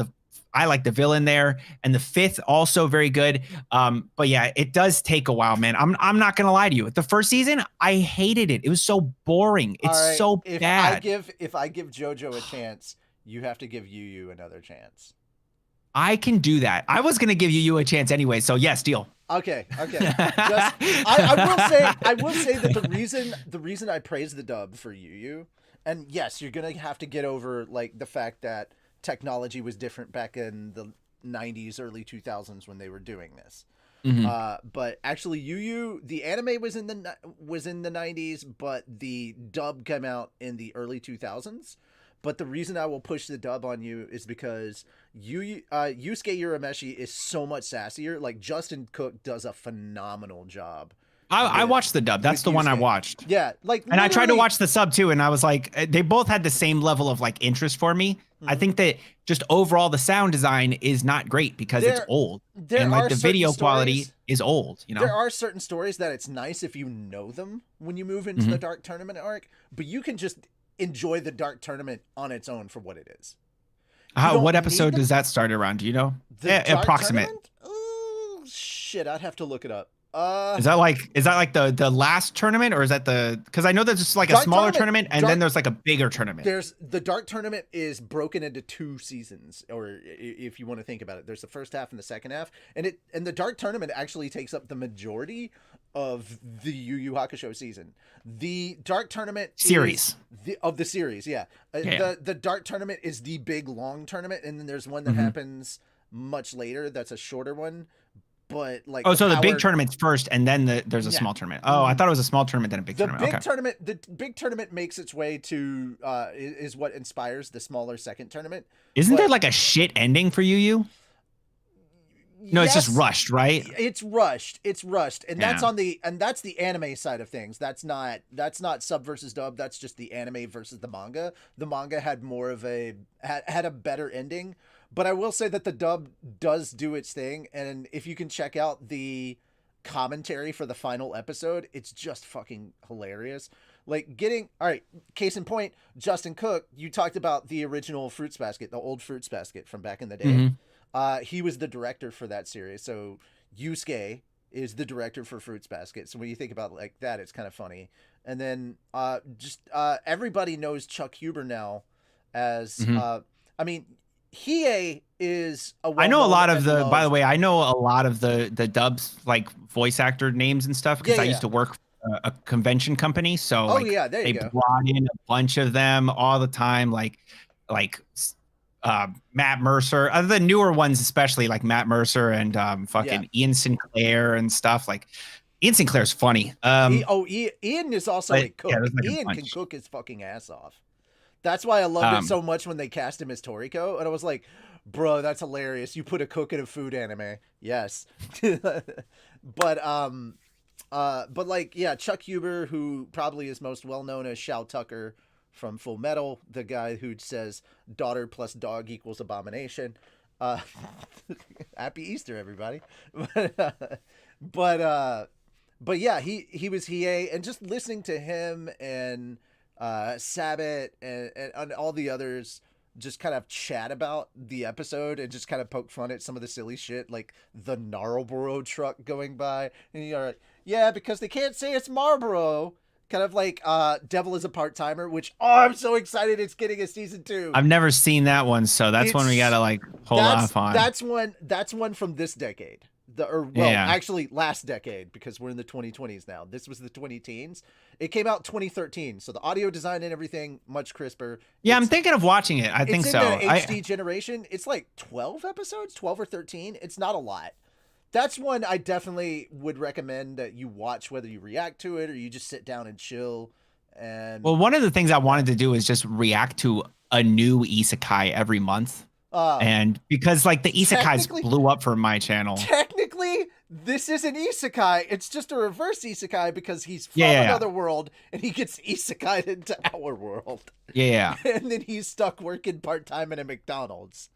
I like the villain there, and the fifth also very good. But yeah, it does take a while, man. I'm not gonna lie to you. The first season, I hated it. It was so boring. It's so bad. If I give JoJo a chance, you have to give Yu another chance. I can do that. I was gonna give Yu a chance anyway, so yes, deal. Okay. I will say that the reason I praise the dub for Yu, and yes, you're gonna have to get over the fact that technology was different back in the 90s, early 2000s when they were doing this. Mm-hmm. But actually, Yu, the anime was in the 90s, but the dub came out in the early 2000s. But the reason I will push the dub on you is because Yusuke Urameshi is so much sassier. Justin Cook does a phenomenal job. I watched the dub. That's the one I watched. Yeah, and I tried to watch the sub too, and I was like, they both had the same level of interest for me. Mm-hmm. I think that just overall the sound design is not great because it's old, and the video quality is old. There are certain stories that it's nice if you know them when you move into the Dark Tournament arc, but you can just enjoy the Dark Tournament on its own for what it is. What episode does that start around? Do you know? Approximate. Oh shit, I'd have to look it up. Is that the last tournament, or is that because I know there's just a smaller tournament and then there's a bigger tournament. There's the Dark Tournament is broken into 2 seasons, or if you want to think about it, there's the first half and the second half, and the Dark Tournament actually takes up the majority of the Yu Yu Hakusho season. The Dark Tournament series of the series, yeah. The Dark Tournament is the big long tournament, and then there's one that happens much later. That's a shorter one. But so the big tournament's first, and then there's a small tournament. Oh, I thought it was a small tournament then a big tournament. The big tournament makes its way to is what inspires the smaller second tournament. Isn't there a shit ending for Yu? No, yes, it's just rushed, right? It's rushed, and that's the anime side of things. That's not sub versus dub. That's just the anime versus the manga. The manga had more of had a better ending. But I will say that the dub does do its thing, and if you can check out the commentary for the final episode, it's just fucking hilarious. Case in point, Justin Cook, you talked about the original Fruits Basket, the old Fruits Basket from back in the day. Mm-hmm. He was the director for that series, so Yusuke is the director for Fruits Basket. So when you think about that, it's kind of funny. And then everybody knows Chuck Huber now as Hiei is a I know a lot of the, by the way, I know a lot of the dubs, voice actor names and stuff, because I used to work for a convention company. So they brought in a bunch of them all the time, Matt Mercer, other than newer ones, especially Matt Mercer and Ian Sinclair and stuff. Ian Sinclair's funny. Ian is also a cook. Ian can cook his fucking ass off. That's why I loved it so much when they cast him as Toriko, and I was like, bro, that's hilarious. You put a cook in a food anime. Yes. But like, yeah, Chuck Huber, who probably is most well known as Shao Tucker from Full Metal, the guy who says daughter plus dog equals abomination. Happy Easter, everybody. But yeah, he was Hiei, and just listening to him and Sabbath and all the others just kind of chat about the episode and just kind of poke fun at some of the silly shit, like the Marlboro truck going by, and you're like, yeah, because they can't say it's Marlboro. Kind of like Devil is a Part-Timer, which, oh, I'm so excited it's getting a season 2. I've never seen that one, so that's one we gotta like hold off on. That's one from this decade. Actually last decade, because we're in the 2020s now. This was the 2010s. It came out 2013, so the audio design and everything much crisper. Yeah, I'm thinking of watching it. I think so. It's in the HD generation. It's like 12 episodes, 12 or 13. It's not a lot. That's one I definitely would recommend that you watch, whether you react to it or you just sit down and chill. And well, one of the things I wanted to do is just react to a new isekai every month. And because like the isekais blew up for my channel. Technically, this is an isekai. It's just a reverse isekai because he's from another world and he gets isekai'd into our world. Yeah. And then he's stuck working part-time in a McDonald's.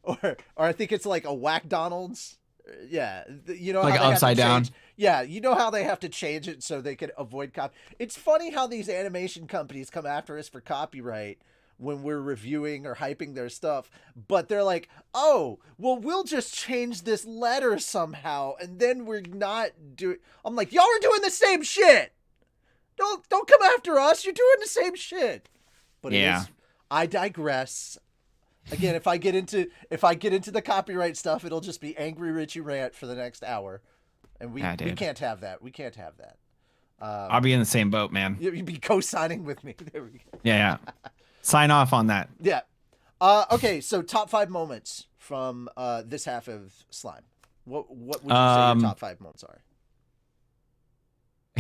or I think it's like a Whack-Donald's. Yeah, you know, like how upside down. Yeah, you know how they have to change it so they can avoid copy. It's funny how these animation companies come after us for copyright when we're reviewing or hyping their stuff, but they're like, oh, well, we'll just change this letter somehow, and then we're not doing. I'm like, y'all are doing the same shit. Don't come after us. You're doing the same shit. But yeah, I digress. Again, if I get into the copyright stuff, it'll just be angry Richie rant for the next hour, and we can't have that. We can't have that. I'll be in the same boat, man. You'd be co-signing with me. There we go. Yeah. Sign off on that. Yeah. Okay. So top 5 moments from this half of Slime. What would you say your top 5 moments are?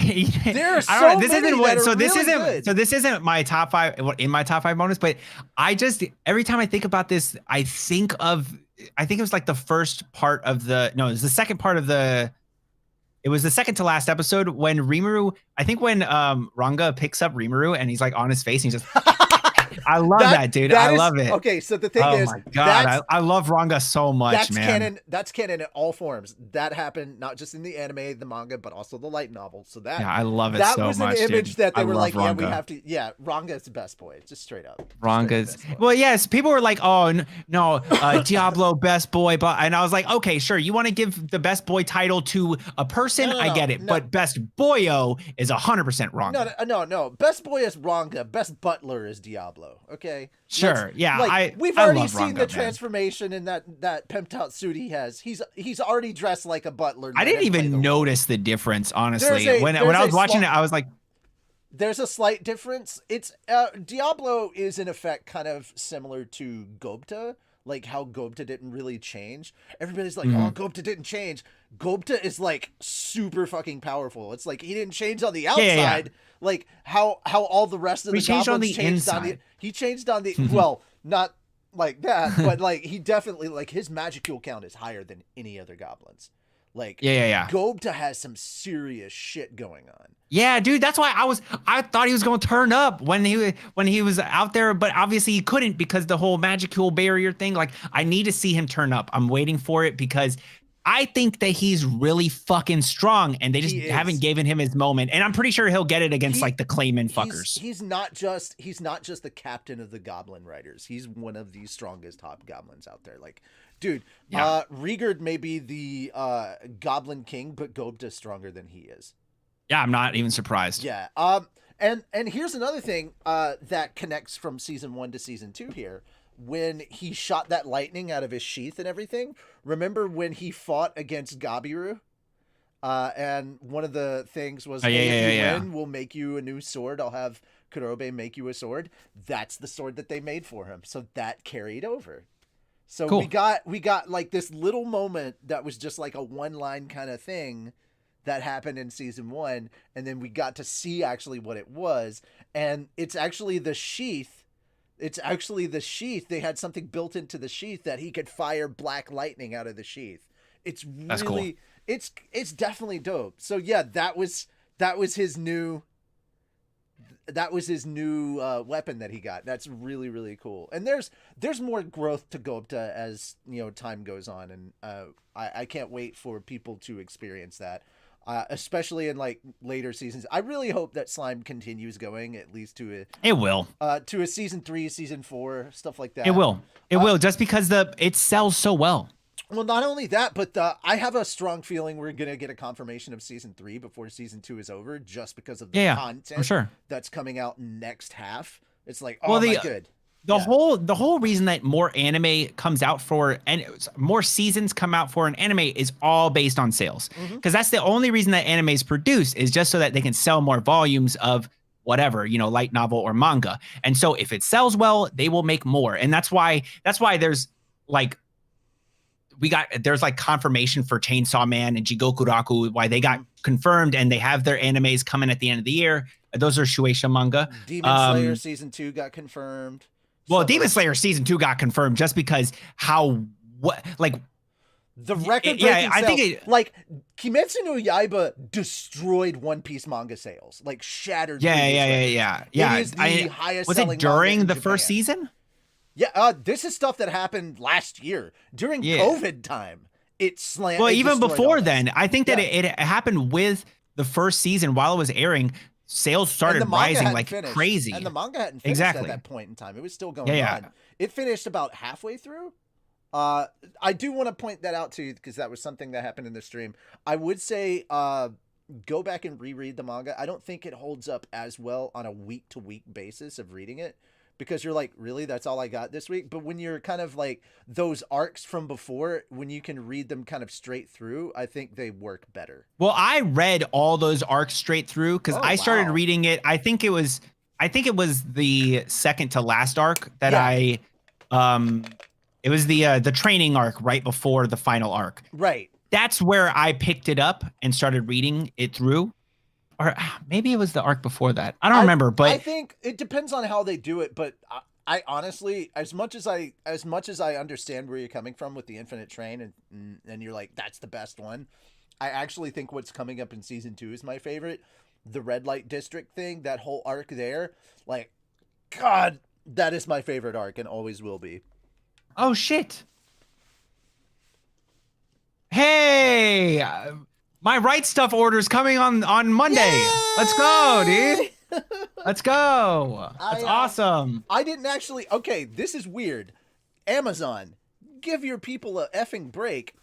There are so many that are really good. So this isn't my top 5 in my top 5 moments, but I just every time I think about this, I think it was like the first part of it was the second part of it was the second to last episode when Rimuru, I think when Ranga picks up Rimuru and he's like on his face and he's just I love that, dude. I love it. Okay, so the thing is, oh my god, I love Ranga so much, man. That's canon in all forms. That happened not just in the anime, the manga, but also the light novel. So I love it so much. That was an image that they were like, Ranga. yeah, we have to. Yeah, Ranga is the best boy, just straight up. Well, yes, people were like, oh no, Diablo best boy, and I was like, okay, sure, you want to give the best boy title to a person, I get it, but best boyo is 100% wrong. No, best boy is Ranga, best butler is Diablo. Okay, sure, yeah, we've already seen the transformation in that pimped out suit he has. He's already dressed like a butler. I didn't even notice the difference, honestly. When I was watching it, I was like, there's a slight difference. It's Diablo is in effect kind of similar to Gobta, like how Gobta didn't really change. Everybody's like, oh, Gobta didn't change. Gobta is like super fucking powerful. It's like he didn't change on the outside, like how all the rest of the goblins changed on the. He changed on the well, not like that, but like he definitely like his magical count is higher than any other goblins. Like Gobta has some serious shit going on. Yeah, dude, that's why I thought he was going to turn up when he was out there, but obviously he couldn't because the whole magical barrier thing. Like I need to see him turn up. I'm waiting for it because I think that he's really fucking strong and they just haven't given him his moment. And I'm pretty sure he'll get it against like the Clayman fuckers. He's not just the captain of the Goblin Riders. He's one of the strongest hobgoblins out there. Like, dude, Rigurd may be the Goblin King, but Gobta's stronger than he is. Yeah, I'm not even surprised. Yeah. And here's another thing that connects from season 1 to season 2 here. When he shot that lightning out of his sheath and everything, remember when he fought against Gabiru? And one of the things was, if you win, we'll make you a new sword. I'll have Kurobe make you a sword. That's the sword that they made for him. So that carried over. So cool. we got like this little moment that was just like a one-line kind of thing that happened in season 1. And then we got to see actually what it was. And it's actually the sheath It's actually the sheath. They had something built into the sheath that he could fire black lightning out of the sheath. It's That's cool. really, it's definitely dope. So yeah, that was his new. That was his new weapon that he got. That's really, really cool. And there's more growth to go up to as time goes on, and I can't wait for people to experience that, especially in like later seasons. I really hope that Slime continues going at least to a season 3, season 4, stuff like that. It will just because it sells so well. Well, not only that, but I have a strong feeling we're going to get a confirmation of season 3 before season 2 is over, just because of the content that's coming out next half. It's like, good. The whole reason that more anime comes out for and more seasons come out for an anime is all based on sales. Because that's the only reason that anime is produced, is just so that they can sell more volumes of whatever, light novel or manga. And so if it sells well, they will make more. And that's why there's like, there's like confirmation for Chainsaw Man and Jigoku Raku, why they got confirmed, and they have their animes coming at the end of the year. Those are Shueisha manga. Demon Slayer season 2 got confirmed. Well, Demon Slayer season 2 got confirmed just because the record breaking I think like Kimetsu no Yaiba destroyed One Piece manga sales, like shattered. Yeah. It is the highest selling. Was it during the Japan. first season? Yeah, this is stuff that happened last year during COVID time. It slammed. Well, even before then, I think that it happened with the first season while it was airing. Sales started rising like crazy, and the manga hadn't finished at that point in time. It was still going on. It finished about halfway through. I do want to point that out to you because that was something that happened in the stream. I would say go back and reread the manga. I don't think it holds up as well on a week-to-week basis of reading it, because you're like, really, that's all I got this week? But when you're kind of like those arcs from before, when you can read them kind of straight through, I think they work better. Well, I read all those arcs straight through because I started reading it. I think it was the second to last arc that it was the training arc right before the final arc. Right. That's where I picked it up and started reading it through. Or maybe it was the arc before that. I don't remember, but I think it depends on how they do it. But I honestly, as much as I understand where you're coming from with the Infinite Train, and you're like, that's the best one, I actually think what's coming up in season 2 is my favorite. The Red Light District thing, that whole arc there, like, God, that is my favorite arc and always will be. Oh shit! Hey. My Right Stuff order's coming on Monday. Yay! Let's go, dude. Let's go. That's awesome. I didn't actually. Okay, this is weird. Amazon, give your people a effing break.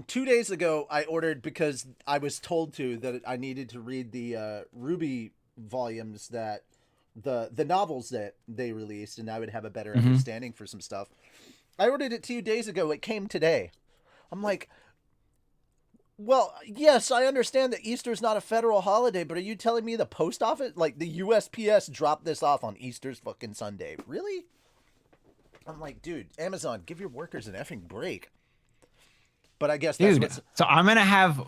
2 days ago, I ordered because I was told that I needed to read the Ruby volumes, that the novels that they released, and I would have a better understanding for some stuff. I ordered it 2 days ago. It came today. I'm like, well, yes, I understand that Easter's not a federal holiday, but are you telling me the post office, like the USPS, dropped this off on Easter's fucking Sunday? Really? I'm like, dude, Amazon, give your workers an effing break. But I guess that's so I'm going to have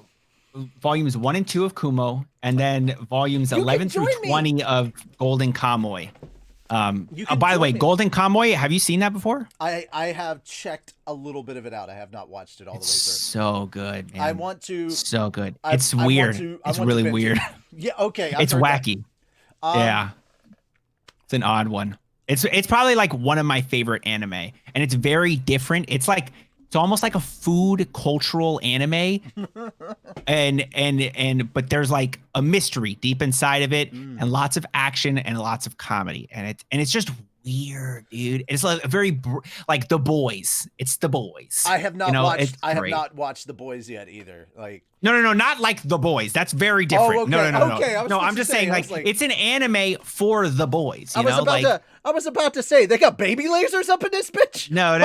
volumes 1 and 2 of Kumo, and then volumes 11 through 20 of Golden Kamuy. By the way, Golden Kamuy, have you seen that before? I have checked a little bit of it out. I have not watched it all the way through. So good, man. I want to. So good. It's weird. It's really weird. Yeah. Okay. It's wacky. Yeah. It's an odd one. It's probably like one of my favorite anime, and it's very different. It's almost like a food cultural anime, but there's like a mystery deep inside of it, and lots of action and lots of comedy, and it's just weird, dude. It's like a very like The Boys. It's The Boys. I have not watched. I have not watched The Boys yet either. Like no, not like The Boys. That's very different. Oh, okay. No. Okay. I'm just saying like it's an anime for the boys. I was about to say they got baby lasers up in this bitch. No.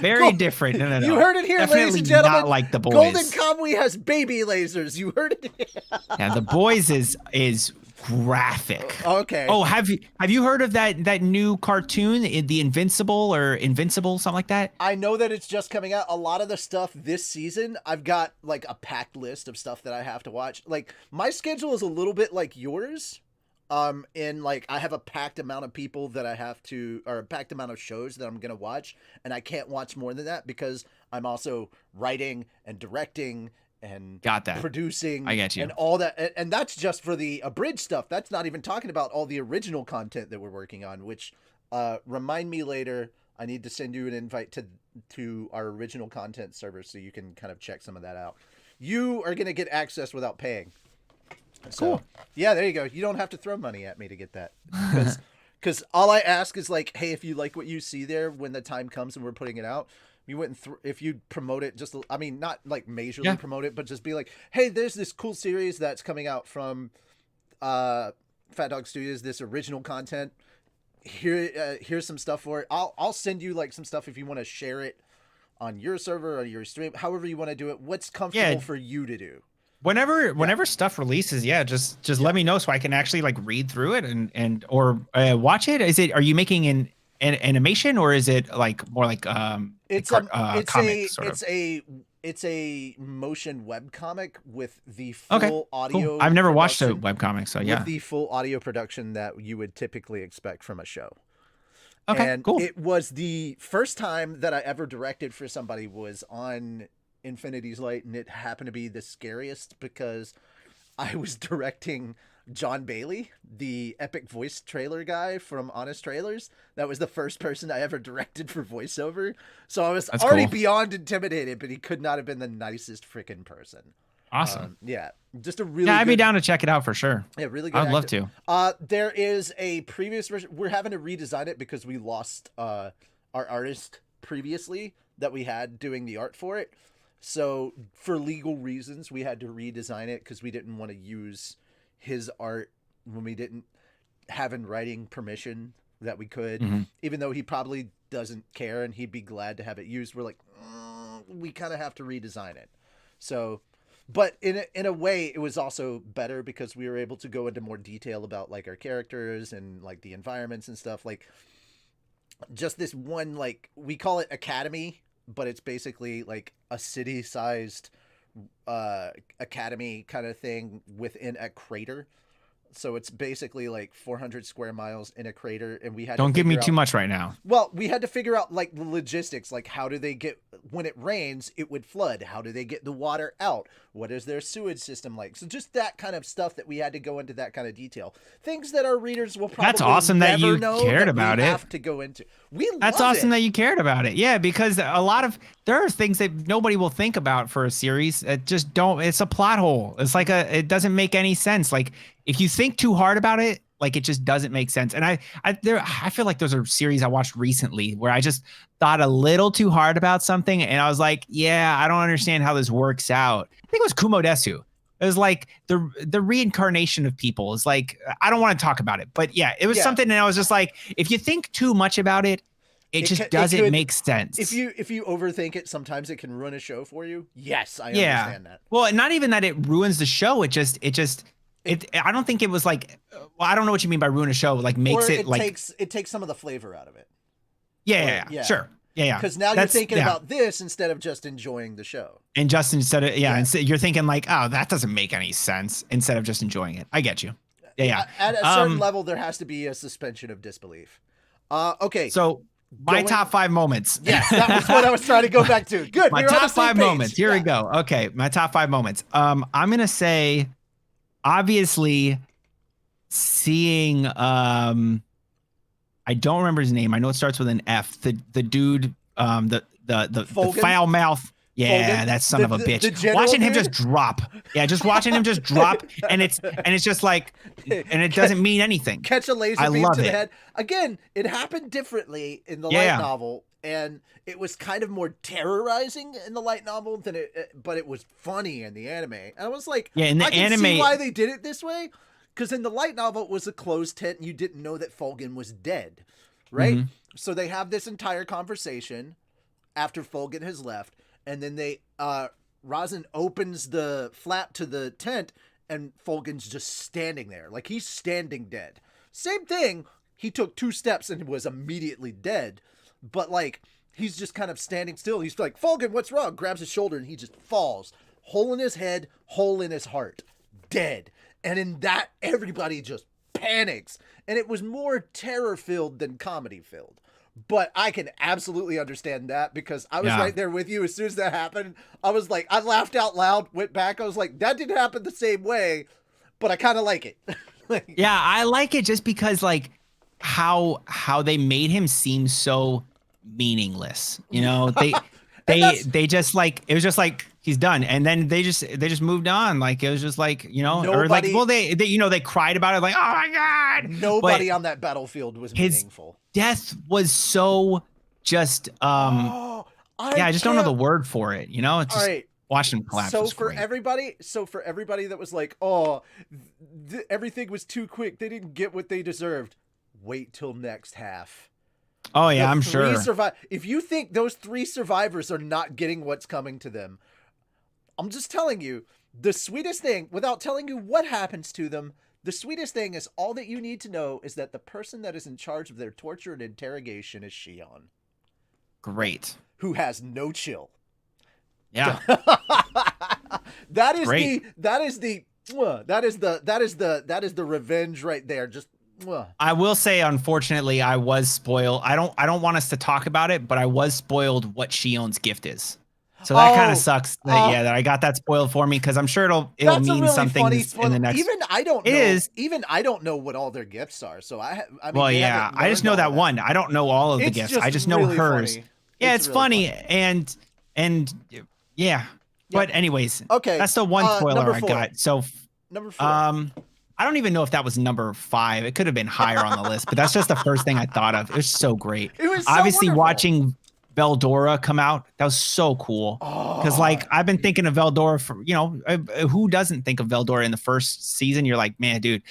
Very different. No. You heard it here, ladies and gentlemen. Not like The Boys. Golden Kamuy has baby lasers. You heard it here. Yeah, The Boys is graphic. Okay. Oh, have you heard of that new cartoon, The Invincible or Invincible, something like that? I know that it's just coming out. A lot of the stuff this season, I've got like a packed list of stuff that I have to watch. Like my schedule is a little bit like yours. in like I have a packed amount of people that I have to, or a packed amount of shows that I'm gonna watch, and I can't watch more than that because I'm also writing and directing and Got that. producing. I get you. And all that, and that's just for the abridged stuff. That's not even talking about all the original content that we're working on. Which, remind me later. I need to send you an invite to our original content server so you can kind of check some of that out. You are gonna get access without paying. So, cool. Yeah, there you go. You don't have to throw money at me to get that. Because all I ask is like, hey, if you like what you see there when the time comes and we're putting it out, you wouldn't if you promote it just, I mean, not like majorly promote it, but just be like, hey, there's this cool series that's coming out from PhatDog Studios, this original content. Here's some stuff for it. I'll send you like some stuff if you want to share it on your server or your stream, however you want to do it. What's comfortable for you to do. Whenever stuff releases, just let me know so I can actually like read through it or watch it. Are you making an animation or is it like more like it's a motion webcomic with the full audio. Cool. I've never watched a webcomic, so yeah. With the full audio production that you would typically expect from a show. Okay, and cool. It was the first time that I ever directed for somebody was on Infinity's Light, and it happened to be the scariest because I was directing John Bailey, the epic voice trailer guy from Honest Trailers. That was the first person I ever directed for voiceover. So I was already beyond intimidated, but he could not have been the nicest freaking person. Awesome. Yeah. Just a really I'd be down to check it out for sure. Yeah, really good. I'd love to. There is a previous version. We're having to redesign it because we lost our artist previously that we had doing the art for it. So for legal reasons, we had to redesign it because we didn't want to use his art when we didn't have in writing permission that we could, even though he probably doesn't care and he'd be glad to have it used. We're like, we kind of have to redesign it. So, but in a way, it was also better because we were able to go into more detail about like our characters and like the environments and stuff. Like just this one, like we call it Academy, but it's basically like a city-sized academy kind of thing within a crater. So it's basically like 400 square miles in a crater, and we had don't give me too much right now. Well, we had to figure out like the logistics, like how do they get, when it rains it would flood, how do they get the water out, what is their sewage system like. So just that kind of stuff that we had to go into that kind of detail, things that our readers will probably that's awesome never that you know cared that about we it have to go into. That's awesome that you cared about it. Yeah, because there are things that nobody will think about for a series. It just don't. It's a plot hole. It's like it doesn't make any sense. Like if you think too hard about it, like it just doesn't make sense. And I feel like those are series I watched recently where I just thought a little too hard about something, and I was like, yeah, I don't understand how this works out. I think it was Kumodesu. It was like the reincarnation of people. It's like, I don't want to talk about it, but yeah, it was something. And I was just like, if you think too much about it, it just doesn't make sense. If you overthink it, sometimes it can ruin a show for you. Yes, I understand that. Well, not even that it ruins the show. I don't think it was like, well, I don't know what you mean by ruin a show. Like makes it like it takes some of the flavor out of it. Yeah, sure. Yeah. Because now you're thinking about this instead of just enjoying the show. And just instead of you're thinking like, oh, that doesn't make any sense instead of just enjoying it. I get you. Yeah. At a certain level, there has to be a suspension of disbelief. Okay. So my top 5 moments. Yes, that was what I was trying to go back to. Good. My top 5 moments. Here we go. Okay, my top 5 moments. I'm gonna say, obviously, seeing I don't remember his name. I know it starts with an F. The dude, the foul mouth. Yeah, that son of a bitch. Watching him just drop. Yeah, just watching him just drop, and it's just like, and it doesn't mean anything. Catch a laser beam to the head. Again, it happened differently in the light novel, and it was kind of more terrorizing in the light novel than but it was funny in the anime. And I was like, in the anime, see why they did it this way. Because in the light novel, it was a closed tent, and you didn't know that Fulgen was dead, right? So they have this entire conversation after Fulgen has left, and then they Razin opens the flap to the tent, and Fulgen's just standing there, like he's standing dead. Same thing. He took 2 steps and was immediately dead, but like he's just kind of standing still. He's like, Fulgen, what's wrong? Grabs his shoulder, and he just falls. Hole in his head, hole in his heart, dead. And in that, everybody just panics, and it was more terror-filled than comedy-filled. But I can absolutely understand that because I was right there with you. As soon as that happened, I was like, I laughed out loud, went back. I was like, that didn't happen the same way, but I kind of like it. Yeah, I like it just because like how they made him seem so meaningless. You know, they just like, it was just like he's done, and then they just moved on. Like it was just like, you know, nobody, or like, well, they you know, they cried about it like, oh my god. Nobody on that battlefield was meaningful. Death was so just I just don't know the word for it. You know, it's just watching him collapse. So for everybody that was like, oh, everything was too quick, they didn't get what they deserved. Wait till next half. Oh yeah, I'm sure. If you think those 3 survivors are not getting what's coming to them, I'm just telling you, the sweetest thing, without telling you what happens to them, the sweetest thing is all that you need to know is that the person that is in charge of their torture and interrogation is Seaon. Great. Who has no chill. Yeah. that is the revenge right there. Just I will say, unfortunately, I was spoiled. I don't want us to talk about it, but I was spoiled what Seaon's gift is. So that kind of sucks. That I got that spoiled for me because I'm sure it'll mean really something in the next. Even I don't know. Even I don't know what all their gifts are. So I mean, well, yeah, I just know that one. I don't know all of the gifts. I just know really hers. Funny. Yeah, it's really funny. And yeah. But anyways, okay, that's the one spoiler I got. So number 4. I don't even know if that was number 5. It could have been higher on the list, but that's just the first thing I thought of. It was so great. It was so obviously wonderful. Watching Veldora come out, that was so cool. Because like I've been thinking of Veldora for, you know, who doesn't think of Veldora in the first season? You're like, man, dude,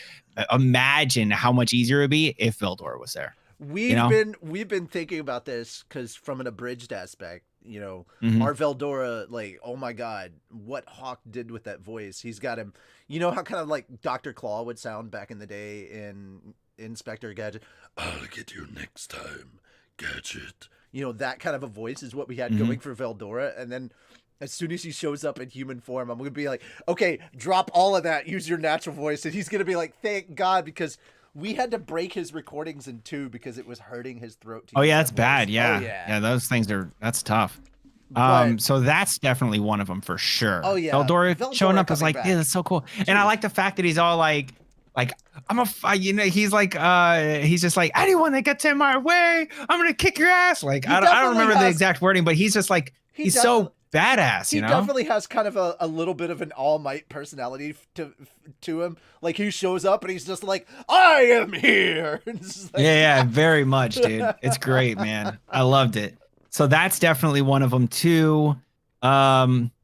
imagine how much easier it would be if Veldora was there. We've been thinking about this because from an abridged aspect, you know, our Veldora, like, oh my god, what Hawk did with that voice. He's got him, you know how kind of like Dr. Claw would sound back in the day in Inspector Gadget. I'll get you next time, Gadget. You know, that kind of a voice is what we had going for Veldora. And then as soon as he shows up in human form, I'm going to be like, okay, drop all of that, use your natural voice. And he's going to be like, thank God, because we had to break his recordings in 2 because it was hurting his throat. Oh yeah, that's bad. Yeah. Yeah, those things that's tough. So that's definitely one of them for sure. Oh yeah. Veldora showing up is like, yeah, that's so cool. And I like the fact that he's all like I'm you know, he's like he's just like, anyone that gets in my way, I'm gonna kick your ass. Like I don't remember the exact wording, but he's just like he's so badass. You know, he definitely has kind of a little bit of an All Might personality to him. Like he shows up and he's just like, I am here. Like, yeah, very much, dude. It's great, man. I loved it. So that's definitely one of them too. Hakuho,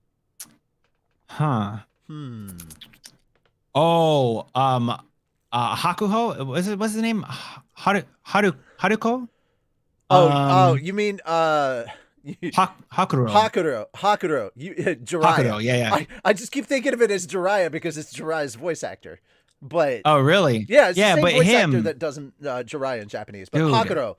what's the name? Haruko? You mean Hakuro. Jiraiya. Hakuro, yeah. I just keep thinking of it as Jiraiya because it's Jiraiya's voice actor. But really? Yeah, it's the same voice actor that doesn't Jiraiya in Japanese. But dude, Hakuro.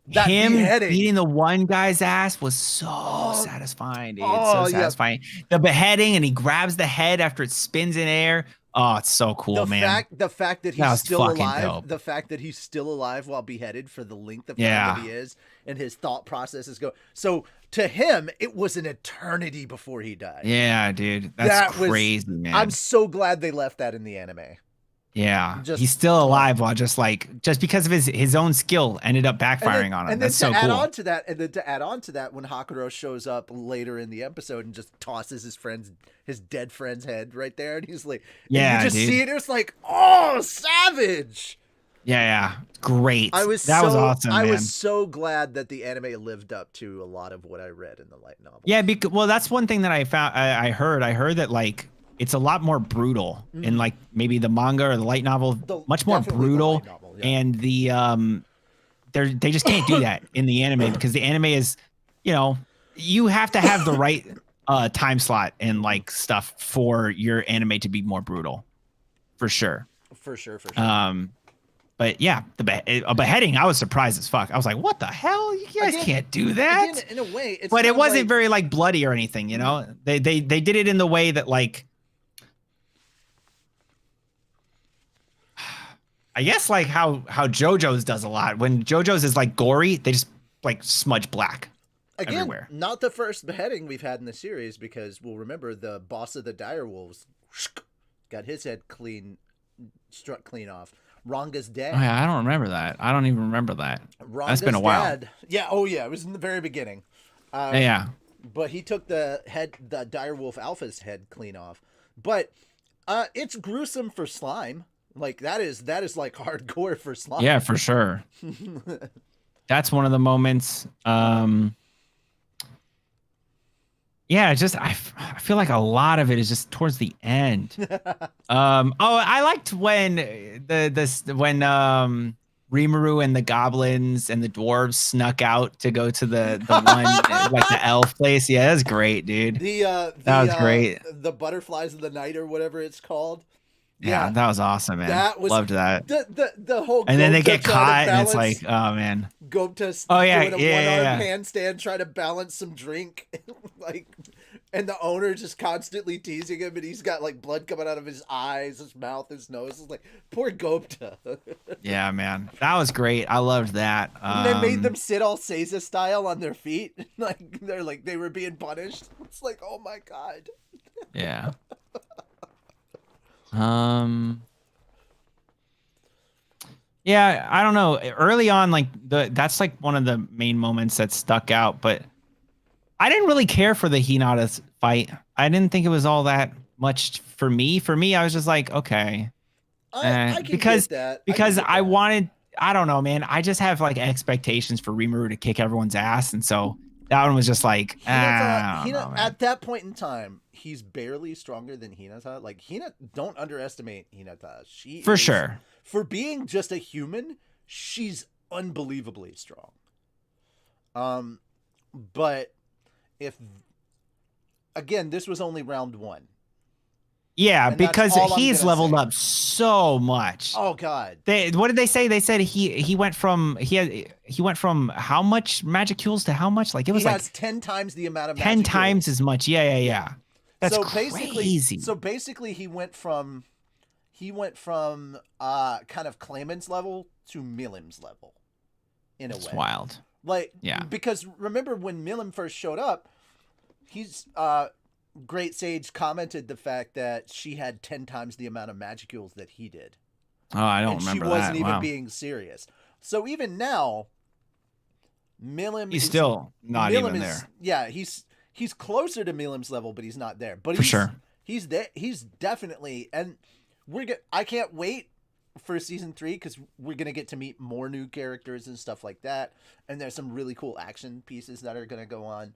Him beating the one guy's ass was so satisfying, dude. It's so satisfying. The beheading, and he grabs the head after it spins in air. Oh, it's so cool, man. The fact that he's still alive, dope. The fact that he's still alive while beheaded for the length of time that he is, and his thought processes go. So to him, it was an eternity before he died. Yeah, dude. That's crazy, man. I'm so glad they left that in the anime. Yeah, he's still alive while just because of his own skill ended up backfiring on him. And that's then so cool. To add on to that, when Hakuro shows up later in the episode and just tosses his dead friend's head right there, and he's like, yeah, you just see it. It's like, oh, savage. Yeah, great. That was awesome. I was so glad that the anime lived up to a lot of what I read in the light novel. Yeah, well, that's one thing that I found. I heard that like. It's a lot more brutal in like maybe the manga or the light novel, much more brutal. And they just can't do that in the anime because the anime is, you know, you have to have the right time slot and like stuff for your anime to be more brutal, for sure. For sure. But yeah, a beheading, I was surprised as fuck. I was like, what the hell? You guys can't do that. Again, in a way, but it wasn't very like bloody or anything, you know. They did it in the way that like. I guess like how JoJo's does a lot. When JoJo's is like gory, they just like smudge black Again, everywhere. not the first beheading we've had in the series, because we'll remember the boss of the direwolves got his head struck clean off. Ranga's dad. Oh, yeah, I don't remember that. I don't even remember that. Ranga's That's been a while. dad. Yeah. Oh yeah. It was in the very beginning. Yeah. But he took the direwolf alpha's head clean off. But it's gruesome for slime. Like that is like hardcore for slime. Yeah, for sure. That's one of the moments. Yeah, just I feel like a lot of it is just towards the end. Oh, I liked when when Rimuru and the goblins and the dwarves snuck out to go to the one like the elf place. Yeah, that's great, dude. That was great. The butterflies of the night or whatever it's called. Yeah, that was awesome, man. Loved that. The whole and then they get caught and it's like, oh man. Gopta's doing a one-arm handstand trying to balance some drink. Like, and the owner just constantly teasing him, and he's got like blood coming out of his eyes, his mouth, his nose. It's like, poor Gopta. Yeah, man. That was great. I loved that. And they made them sit all Seiza style on their feet. Like they were being punished. It's like, oh my god. Yeah. Yeah, I don't know. Early on, like that's like one of the main moments that stuck out, but I didn't really care for the Hinata's fight. I didn't think it was all that much for me. For me, I was just like, okay. I can because get that. because I wanted, I don't know, man. I just have like expectations for Rimuru to kick everyone's ass, and so that one was just like, at that point in time, he's barely stronger than Hinata. Like don't underestimate Hinata. For sure. For being just a human, she's unbelievably strong. But again, this was only round 1. Yeah, and because he's leveled up so much. Oh god. What did they say? They said he went from how much magicules to how much? Like it was he has 10 times the amount of 10 times as much. Yeah. That's crazy. So basically he went from kind of Clayman's level to Milim's level in a way. Wild. Like, yeah. Because remember when Milim first showed up, he's Great Sage commented the fact that she had 10 times the amount of magicules that he did. Oh, I don't remember that. She wasn't even being serious. So even now, he's still not even there. Yeah, he's closer to Milim's level, but he's not there. But for sure, he's there. He's definitely, and I can't wait for season 3 because we're gonna get to meet more new characters and stuff like that. And there's some really cool action pieces that are gonna go on.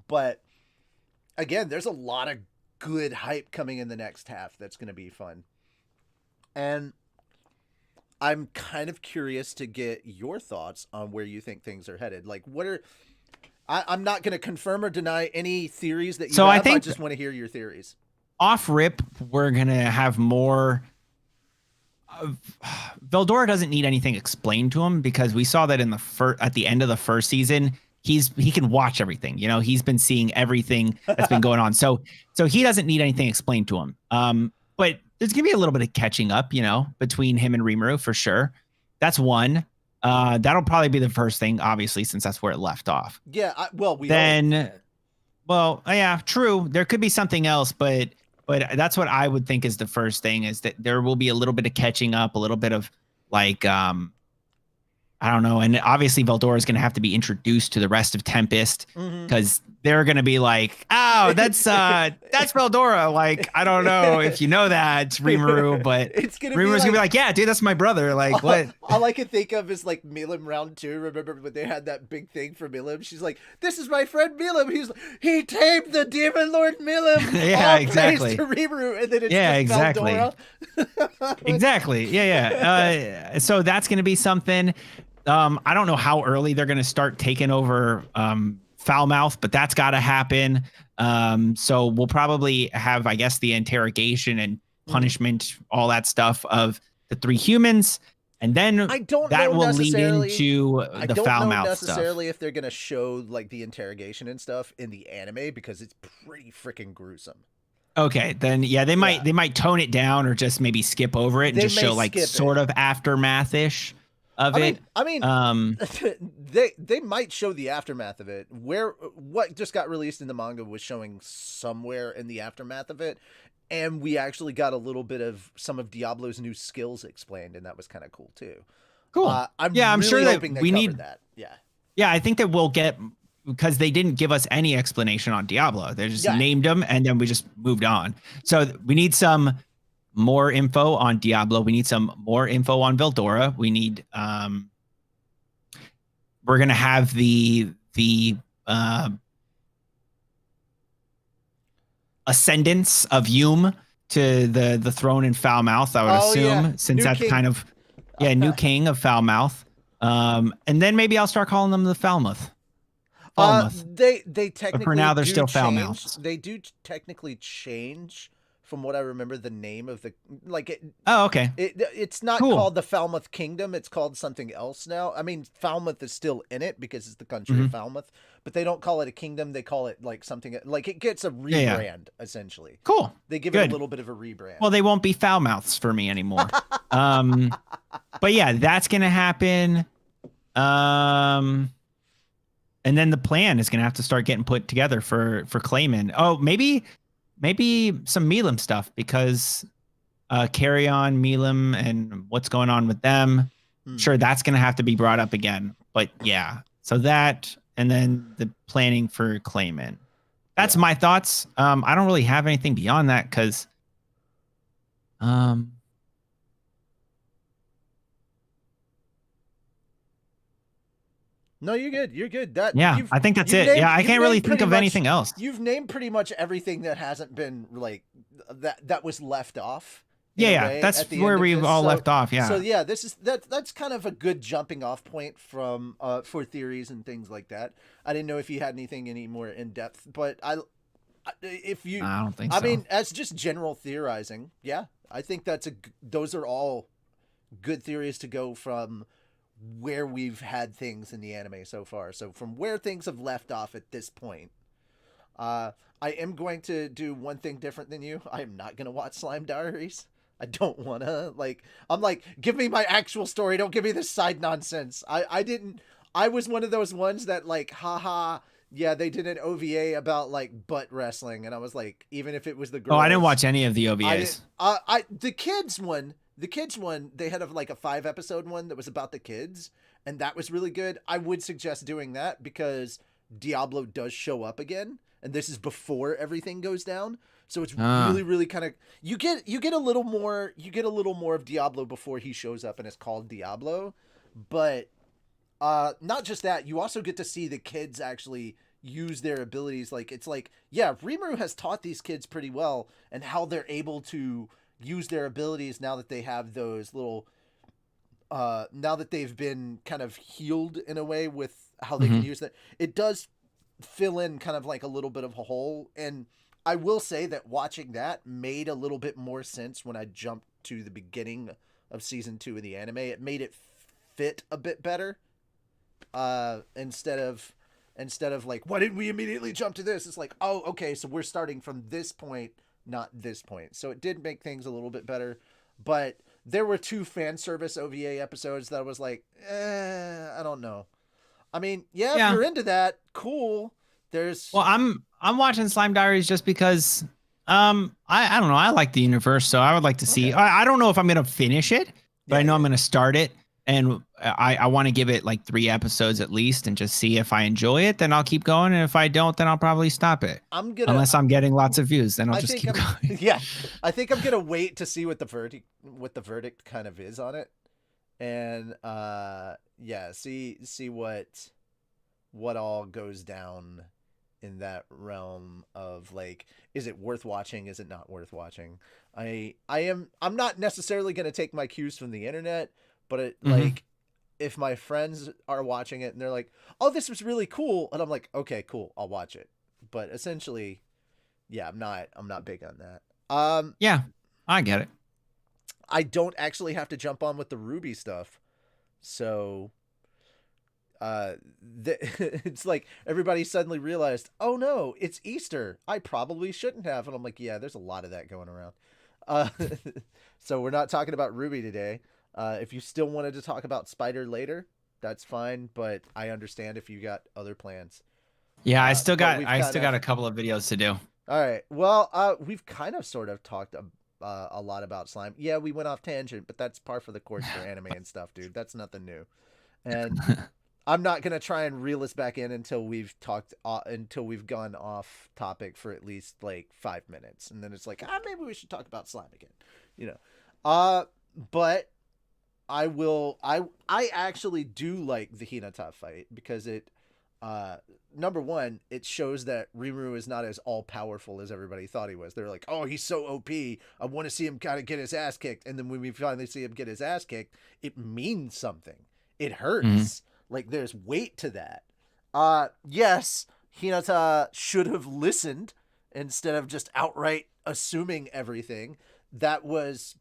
But again, there's a lot of good hype coming in the next half that's gonna be fun. And I'm kind of curious to get your thoughts on where you think things are headed. Like, I'm not going to confirm or deny any theories that you have. I just want to hear your theories. Off rip, we're going to have more. Veldora doesn't need anything explained to him because we saw that at the end of the first season, he can watch everything. You know, he's been seeing everything that's been going on. So he doesn't need anything explained to him. But there's going to be a little bit of catching up, you know, between him and Rimuru for sure. That's one. That'll probably be the first thing, obviously, since that's where it left off. Yeah, yeah, true. There could be something else, but that's what I would think is the first thing is that there will be a little bit of catching up, a little bit of like, I don't know. And obviously Veldora is going to have to be introduced to the rest of Tempest because they're going to be like, oh, that's Veldora. Like, I don't know if you know that, it's Rimuru, but Rimuru's going to be like, yeah, dude, that's my brother. Like, what? All I can think of is like Milim round 2. Remember when they had that big thing for Milim? She's like, this is my friend Milim. He tamed the demon lord Milim. Yeah, all exactly. praise to Rimuru. And then it's exactly. Veldora. Exactly. Yeah. So that's going to be something. I don't know how early they're going to start taking over Foulmouth, but that's got to happen. So we'll probably have, I guess, the interrogation and punishment, all that stuff of the 3 humans. And then that will lead into the Foulmouth stuff. I don't know necessarily if they're going to show like the interrogation and stuff in the anime because it's pretty freaking gruesome. Okay, then yeah, they might tone it down or just maybe skip over it and They just may show like skip sort it. of aftermath-ish of it. I mean, Um, they might show the aftermath of it. What just got released in the manga was showing somewhere in the aftermath of it, and we actually got a little bit of some of Diablo's new skills explained, and that was kind of cool too. cool. I'm I'm really sure that hoping they we covered need that. Yeah. Yeah, I think that we'll get, because they didn't give us any explanation on Diablo. They just named them and then we just moved on. So we need some more info on Diablo. We need some more info on Veldora. We need we're gonna have the ascendance of Yume to the throne in Foulmouth, I would assume, since new that's king. kind of new king of Foulmouth. And then maybe I'll start calling them the Falmouth. They technically, but for now they're still foul change. mouths. They do technically change from what I remember the name of the Oh, okay. It's not called the Falmouth Kingdom. It's called something else now. I mean, Falmouth is still in it because it's the country of Falmouth, but they don't call it a kingdom. They call it like something like it gets a rebrand essentially. Cool. They give it a little bit of a rebrand. Well, they won't be foul mouths for me anymore. But yeah, that's gonna happen. And then the plan is gonna have to start getting put together for Clayman. Oh, maybe some Milim stuff, because Carry On, Milim, and what's going on with them. Sure, that's gonna have to be brought up again. But yeah, so that, and then the planning for Clayman. That's my thoughts. I don't really have anything beyond that because no, you're good. You're good. I think that's it. I can't really think of anything else. You've named pretty much everything that hasn't been like that was left off. Yeah, that's where we've all left off. Yeah. So yeah, that's kind of a good jumping off point from for theories and things like that. I didn't know if you had anything any more in depth, but I don't think so. I mean, as just general theorizing, yeah, I think those are all good theories to go from where we've had things in the anime so far. So from where things have left off at this point, I am going to do one thing different than you. I am not going to watch Slime Diaries. I don't want to, I'm like, give me my actual story. Don't give me this side nonsense. I was one of those ones that like, haha, yeah, they did an OVA about like butt wrestling. And I was like, even if it was the girls. Oh, I didn't watch any of the OVAs. The kids one, they had like a 5-episode one that was about the kids, and that was really good. I would suggest doing that because Diablo does show up again, and this is before everything goes down. So it's really, really kind of you get a little more of Diablo before he shows up, and it's called Diablo. But not just that, you also get to see the kids actually use their abilities. Like it's like, yeah, Rimuru has taught these kids pretty well, and how they're able to use their abilities now that they have those little now that they've been kind of healed in a way with how they can use that. It does fill in kind of like a little bit of a hole, and I will say that watching that made a little bit more sense when I jumped to the beginning of season 2 of the anime. It made it fit a bit better instead of like, why didn't we immediately jump to this? It's like, oh, okay, so we're starting from this point, not this point. So it did make things a little bit better, but there were 2 fan service OVA episodes that I was like, I don't know. I mean, yeah, if you're into that, cool. I'm watching Slime Diaries just because I don't know, I like the universe, so I would like to see. I don't know if I'm gonna finish it, but I know I'm gonna start it, and I want to give it like 3 episodes at least and just see if I enjoy it. Then I'll keep going, and if I don't, then I'll probably stop it. Unless I'm getting lots of views, then I'll just keep going. Yeah, I think I'm gonna wait to see what the verdict kind of is on it, and see what all goes down in that realm of like, is it worth watching? Is it not worth watching? I'm not necessarily going to take my cues from the internet, but like if my friends are watching it and they're like, oh, this was really cool. And I'm like, okay, cool. I'll watch it. But essentially, yeah, I'm not big on that. Yeah, I get it. I don't actually have to jump on with the Ruby stuff. So it's like everybody suddenly realized, oh no, it's Easter. I probably shouldn't have. And I'm like, yeah, there's a lot of that going around. Uh, so we're not talking about Ruby today. If you still wanted to talk about Spider later, that's fine. But I understand if you got other plans. Yeah, I still got kinda... a couple of videos to do. All right. Well, we've kind of sort of talked a lot about slime. Yeah, we went off tangent, but that's par for the course for anime and stuff, dude. That's nothing new. And I'm not gonna try and reel us back in until we've gone off topic for at least like 5 minutes, and then it's like, maybe we should talk about slime again, you know. But I will. I actually do like the Hinata fight because it, number one, it shows that Rimuru is not as all powerful as everybody thought he was. They're like, oh, he's so OP. I want to see him kind of get his ass kicked, and then when we finally see him get his ass kicked, it means something. It hurts. Mm-hmm. Like there's weight to that. Yes, Hinata should have listened instead of just outright assuming everything. But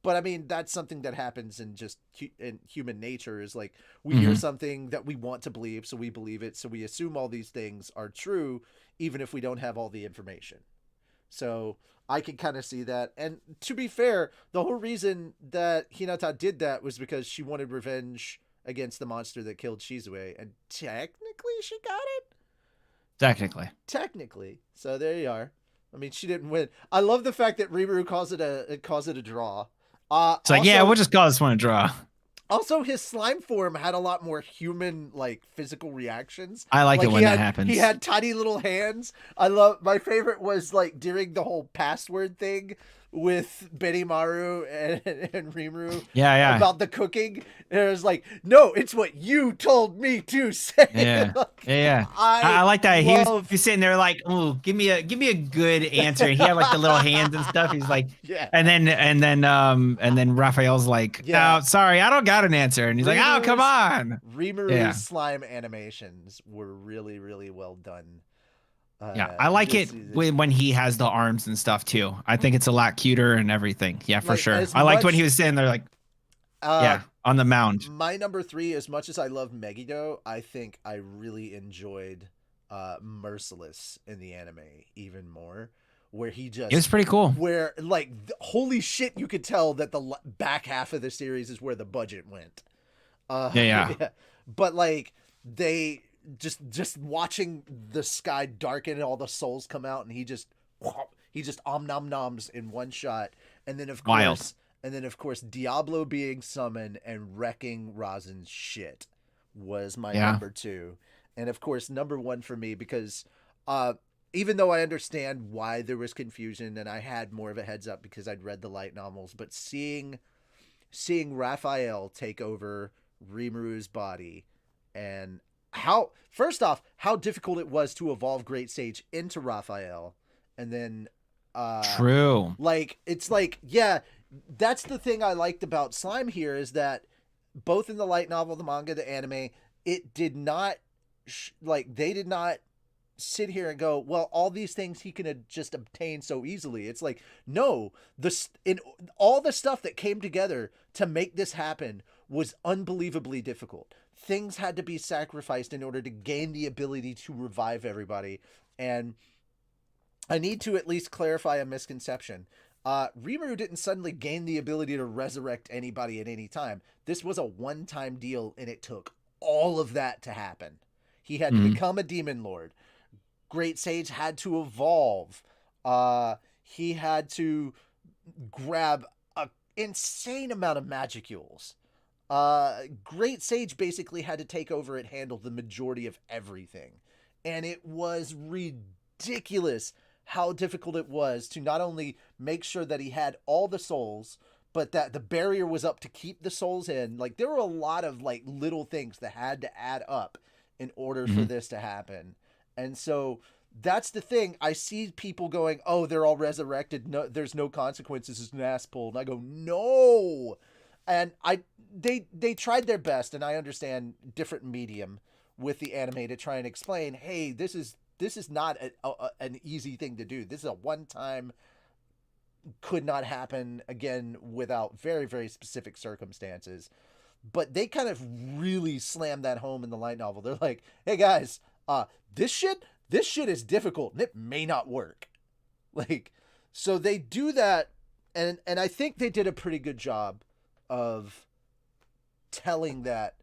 I mean, that's something that happens in human nature, is like we hear something that we want to believe, so we believe it, so we assume all these things are true, even if we don't have all the information. So I can kind of see that. And to be fair, the whole reason that Hinata did that was because she wanted revenge against the monster that killed Shizue, and technically she got it. Technically. So there you are. I mean, she didn't win. I love the fact that Rimuru calls it a draw. It's like, yeah, we'll just call this one a draw. Also, his slime form had a lot more human, like, physical reactions. I like it when that happens. He had tiny little hands. My favorite was, like, during the whole password thing with Benimaru and Rimuru. Yeah. About the cooking. And it was like, no, it's what you told me to say. Yeah. I like that. He was sitting there like, ooh, give me a good answer. And he had like the little hands and stuff. He's like, yeah. And then Raphael's like, oh, sorry, I don't got an answer. And he's like, oh, come on. Rimuru's slime animations were really, really well done. I like it when he has the arms and stuff too. I think it's a lot cuter and everything. Yeah, for sure. I liked when he was sitting there like, on the mound. My number 3, as much as I love Megiddo, I think I really enjoyed Merciless in the anime even more, where it was pretty cool. Where like holy shit, you could tell that the back half of the series is where the budget went. Yeah. But like they just watching the sky darken and all the souls come out, and he just om nom noms in one shot, and then of course Diablo being summoned and wrecking Rasen's shit was my number 2, and of course number 1 for me, because even though I understand why there was confusion and I had more of a heads up because I'd read the light novels, but seeing Raphael take over Rimuru's body, and how difficult it was to evolve Great Sage into Raphael, and then true, like it's like, yeah, that's the thing I liked about slime here, is that both in the light novel, the manga, the anime, it did not they did not sit here and go, well, all these things he can just obtain so easily. It's like, no, all the stuff that came together to make this happen was unbelievably difficult. Things had to be sacrificed in order to gain the ability to revive everybody. And I need to at least clarify a misconception. Rimuru didn't suddenly gain the ability to resurrect anybody at any time. This was a one-time deal, and it took all of that to happen. He had to become a demon lord. Great Sage had to evolve. He had to grab an insane amount of magicules. Great Sage basically had to take over and handle the majority of everything. And it was ridiculous how difficult it was to not only make sure that he had all the souls, but that the barrier was up to keep the souls in. Like, there were a lot of like little things that had to add up in order for this to happen. And so that's the thing. I see people going, oh, they're all resurrected. No, there's no consequences. It's an ass pull. And I go, no. And they tried their best, and I understand different medium with the anime to try and explain, hey, this is not an easy thing to do. This is a one-time, could not happen again without very, very specific circumstances. but they kind of really slammed that home in the light novel. They're like, hey guys, this shit is difficult and it may not work. Like, so they do that, and I think they did a pretty good job of telling that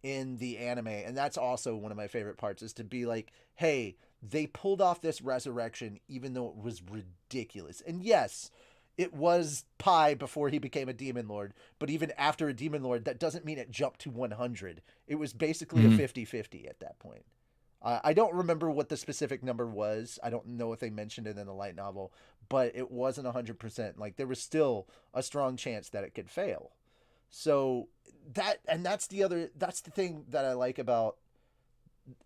in the anime, and that's also one of my favorite parts, is to be like, hey, they pulled off this resurrection even though it was ridiculous. And yes, it was Pi before he became a demon lord, but even after a demon lord, that doesn't mean it jumped to 100. It was basically a 50-50 at that point. I don't remember what the specific number was. I don't know if they mentioned it in the light novel, but it wasn't 100%. Like, there was still a strong chance that it could fail. So that's the thing that I like about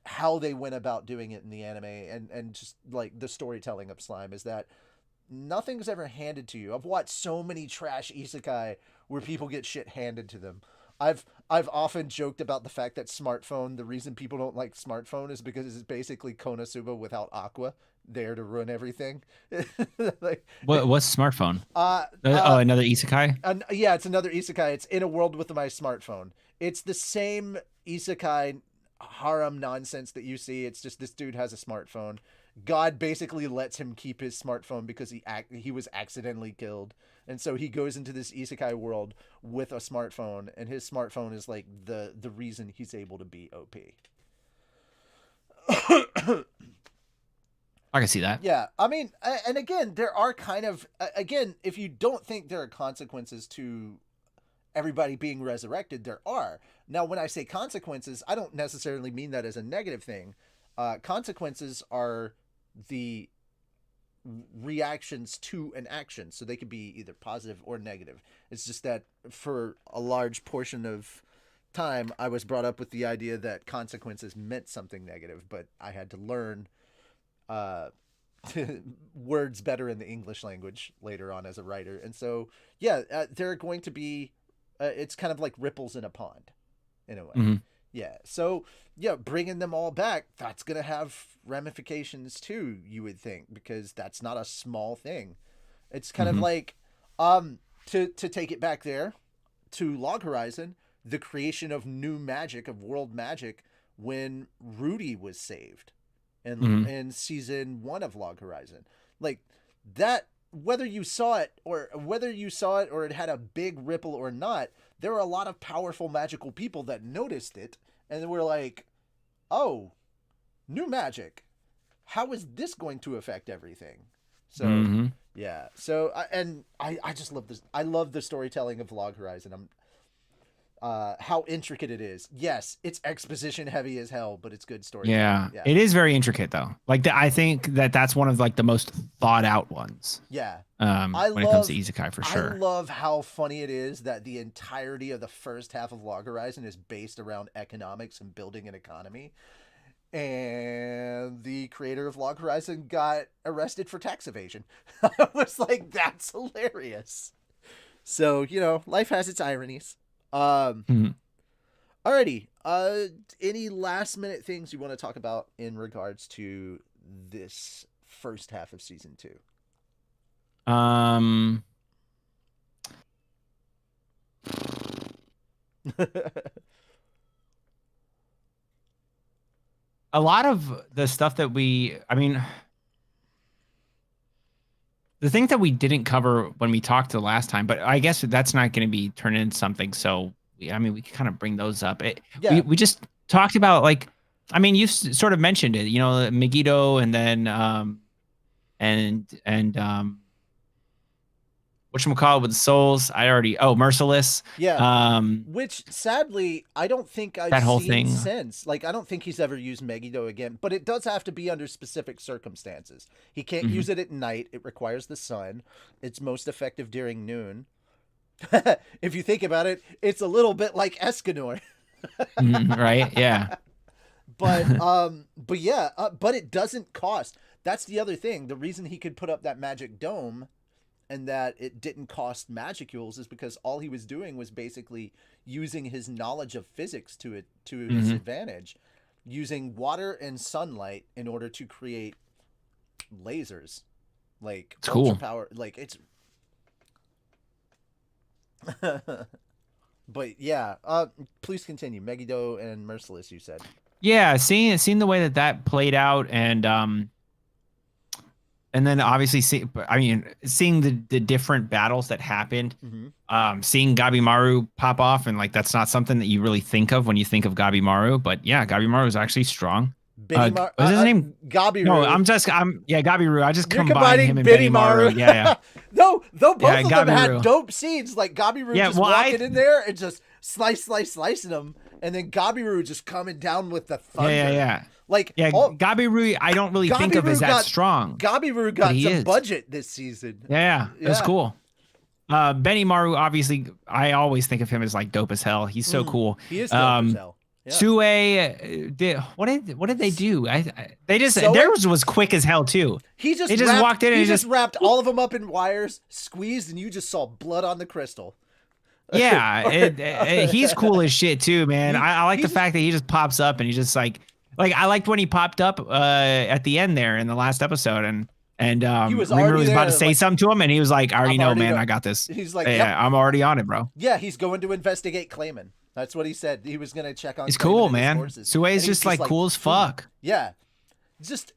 how they went about doing it in the anime, and just like the storytelling of Slime, is that nothing's ever handed to you. I've watched so many trash isekai where people get shit handed to them. I've often joked about the fact that Smartphone, the reason people don't like Smartphone is because it's basically Konosuba without Aqua there to ruin everything. Like, what's Smartphone? Another isekai? Yeah, it's another isekai. It's in a world with my smartphone. It's the same isekai harem nonsense that you see. It's just this dude has a smartphone. God basically lets him keep his smartphone because he was accidentally killed. And so he goes into this isekai world with a smartphone, and his smartphone is like the reason he's able to be OP. I can see that. Yeah, I mean, and again, there are kind of, again, if you don't think there are consequences to everybody being resurrected, there are. Now, when I say consequences, I don't necessarily mean that as a negative thing. Consequences are the reactions to an action, so they could be either positive or negative. It's just that for a large portion of time, I was brought up with the idea that consequences meant something negative, but I had to learn words better in the English language later on as a writer. And so, yeah, there are going to be, it's kind of like ripples in a pond in a way. Mm-hmm. Yeah. So, yeah, bringing them all back, that's going to have ramifications too, you would think, because that's not a small thing. It's kind of like, to take it back there to Log Horizon, the creation of new magic, of world magic, when Rudy was saved in season 1 of Log Horizon. Like that, whether you saw it or it had a big ripple or not, there were a lot of powerful magical people that noticed it and were like, oh, new magic. How is this going to affect everything? So, yeah. So, I just love this. I love the storytelling of Log Horizon. How intricate it is. Yes, it's exposition heavy as hell, but it's good storytelling. Yeah. It is very intricate though. Like I think that's one of like the most thought out ones. Yeah. When it comes to isekai, for sure. I love how funny it is that the entirety of the first half of Log Horizon is based around economics and building an economy. And the creator of Log Horizon got arrested for tax evasion. I was like, that's hilarious. So, you know, life has its ironies. Alrighty. Any last minute things you want to talk about in regards to this first half of season 2? A lot of the stuff that the thing that we didn't cover when we talked the last time, but I guess that's not going to be turned into something. So, we can kind of bring those up. We just talked about, like, I mean, you sort of mentioned it, you know, Megiddo, and then, whatchamacallit with the souls. Merciless. Yeah. Which sadly, I don't think I've whole seen thing since. Like, I don't think he's ever used Megiddo again, but it does have to be under specific circumstances. He can't use it at night. It requires the sun. It's most effective during noon. If you think about it, it's a little bit like Escanor. Right? Yeah. But yeah, but it doesn't cost. That's the other thing. The reason he could put up that magic dome and that it didn't cost magicules is because all he was doing was basically using his knowledge of physics to his advantage, using water and sunlight in order to create lasers. Like, it's cool. Power, like, it's But yeah, please continue. Megiddo and Merciless, you said. Yeah, seeing the way that played out, and then obviously seeing the different battles that happened, Mm-hmm. seeing Gabimaru pop off, and like that's not something that you really think of when you think of Gabimaru, but yeah, Gabimaru is actually strong. Was his name Gabiru. No, yeah, Gabiru. I just You're combined combining him and Benimaru. Yeah, yeah. No, though both Yeah, of them had Gabiru. dope scenes. Like Gabiru Yeah, just well, walking in there and just slicing them, and then Gabiru just coming down with the thunder. Yeah. Like Gabiru, I don't really think of as that strong. Gabiru got some budget this season. Yeah, that's cool. Benimaru, obviously, I always think of him as like dope as hell. He's so cool. He is dope as hell. Yeah. Sue, what did they do? Theirs was quick as hell too. They just walked in and he just wrapped all of them up in wires, squeezed, and you just saw blood on the crystal. Yeah, he's cool as shit too, man. I like the fact that he just pops up and he just like I liked when he popped up at the end there in the last episode, and Rimuru was about to say something to him, and he was like, "I already know, man. I got this." He's like, "Yeah, I'm already on it, bro." Yeah, he's going to investigate Clayman. That's what he said. He was going to check on. He's cool, man. Sue's just like cool as fuck. Yeah,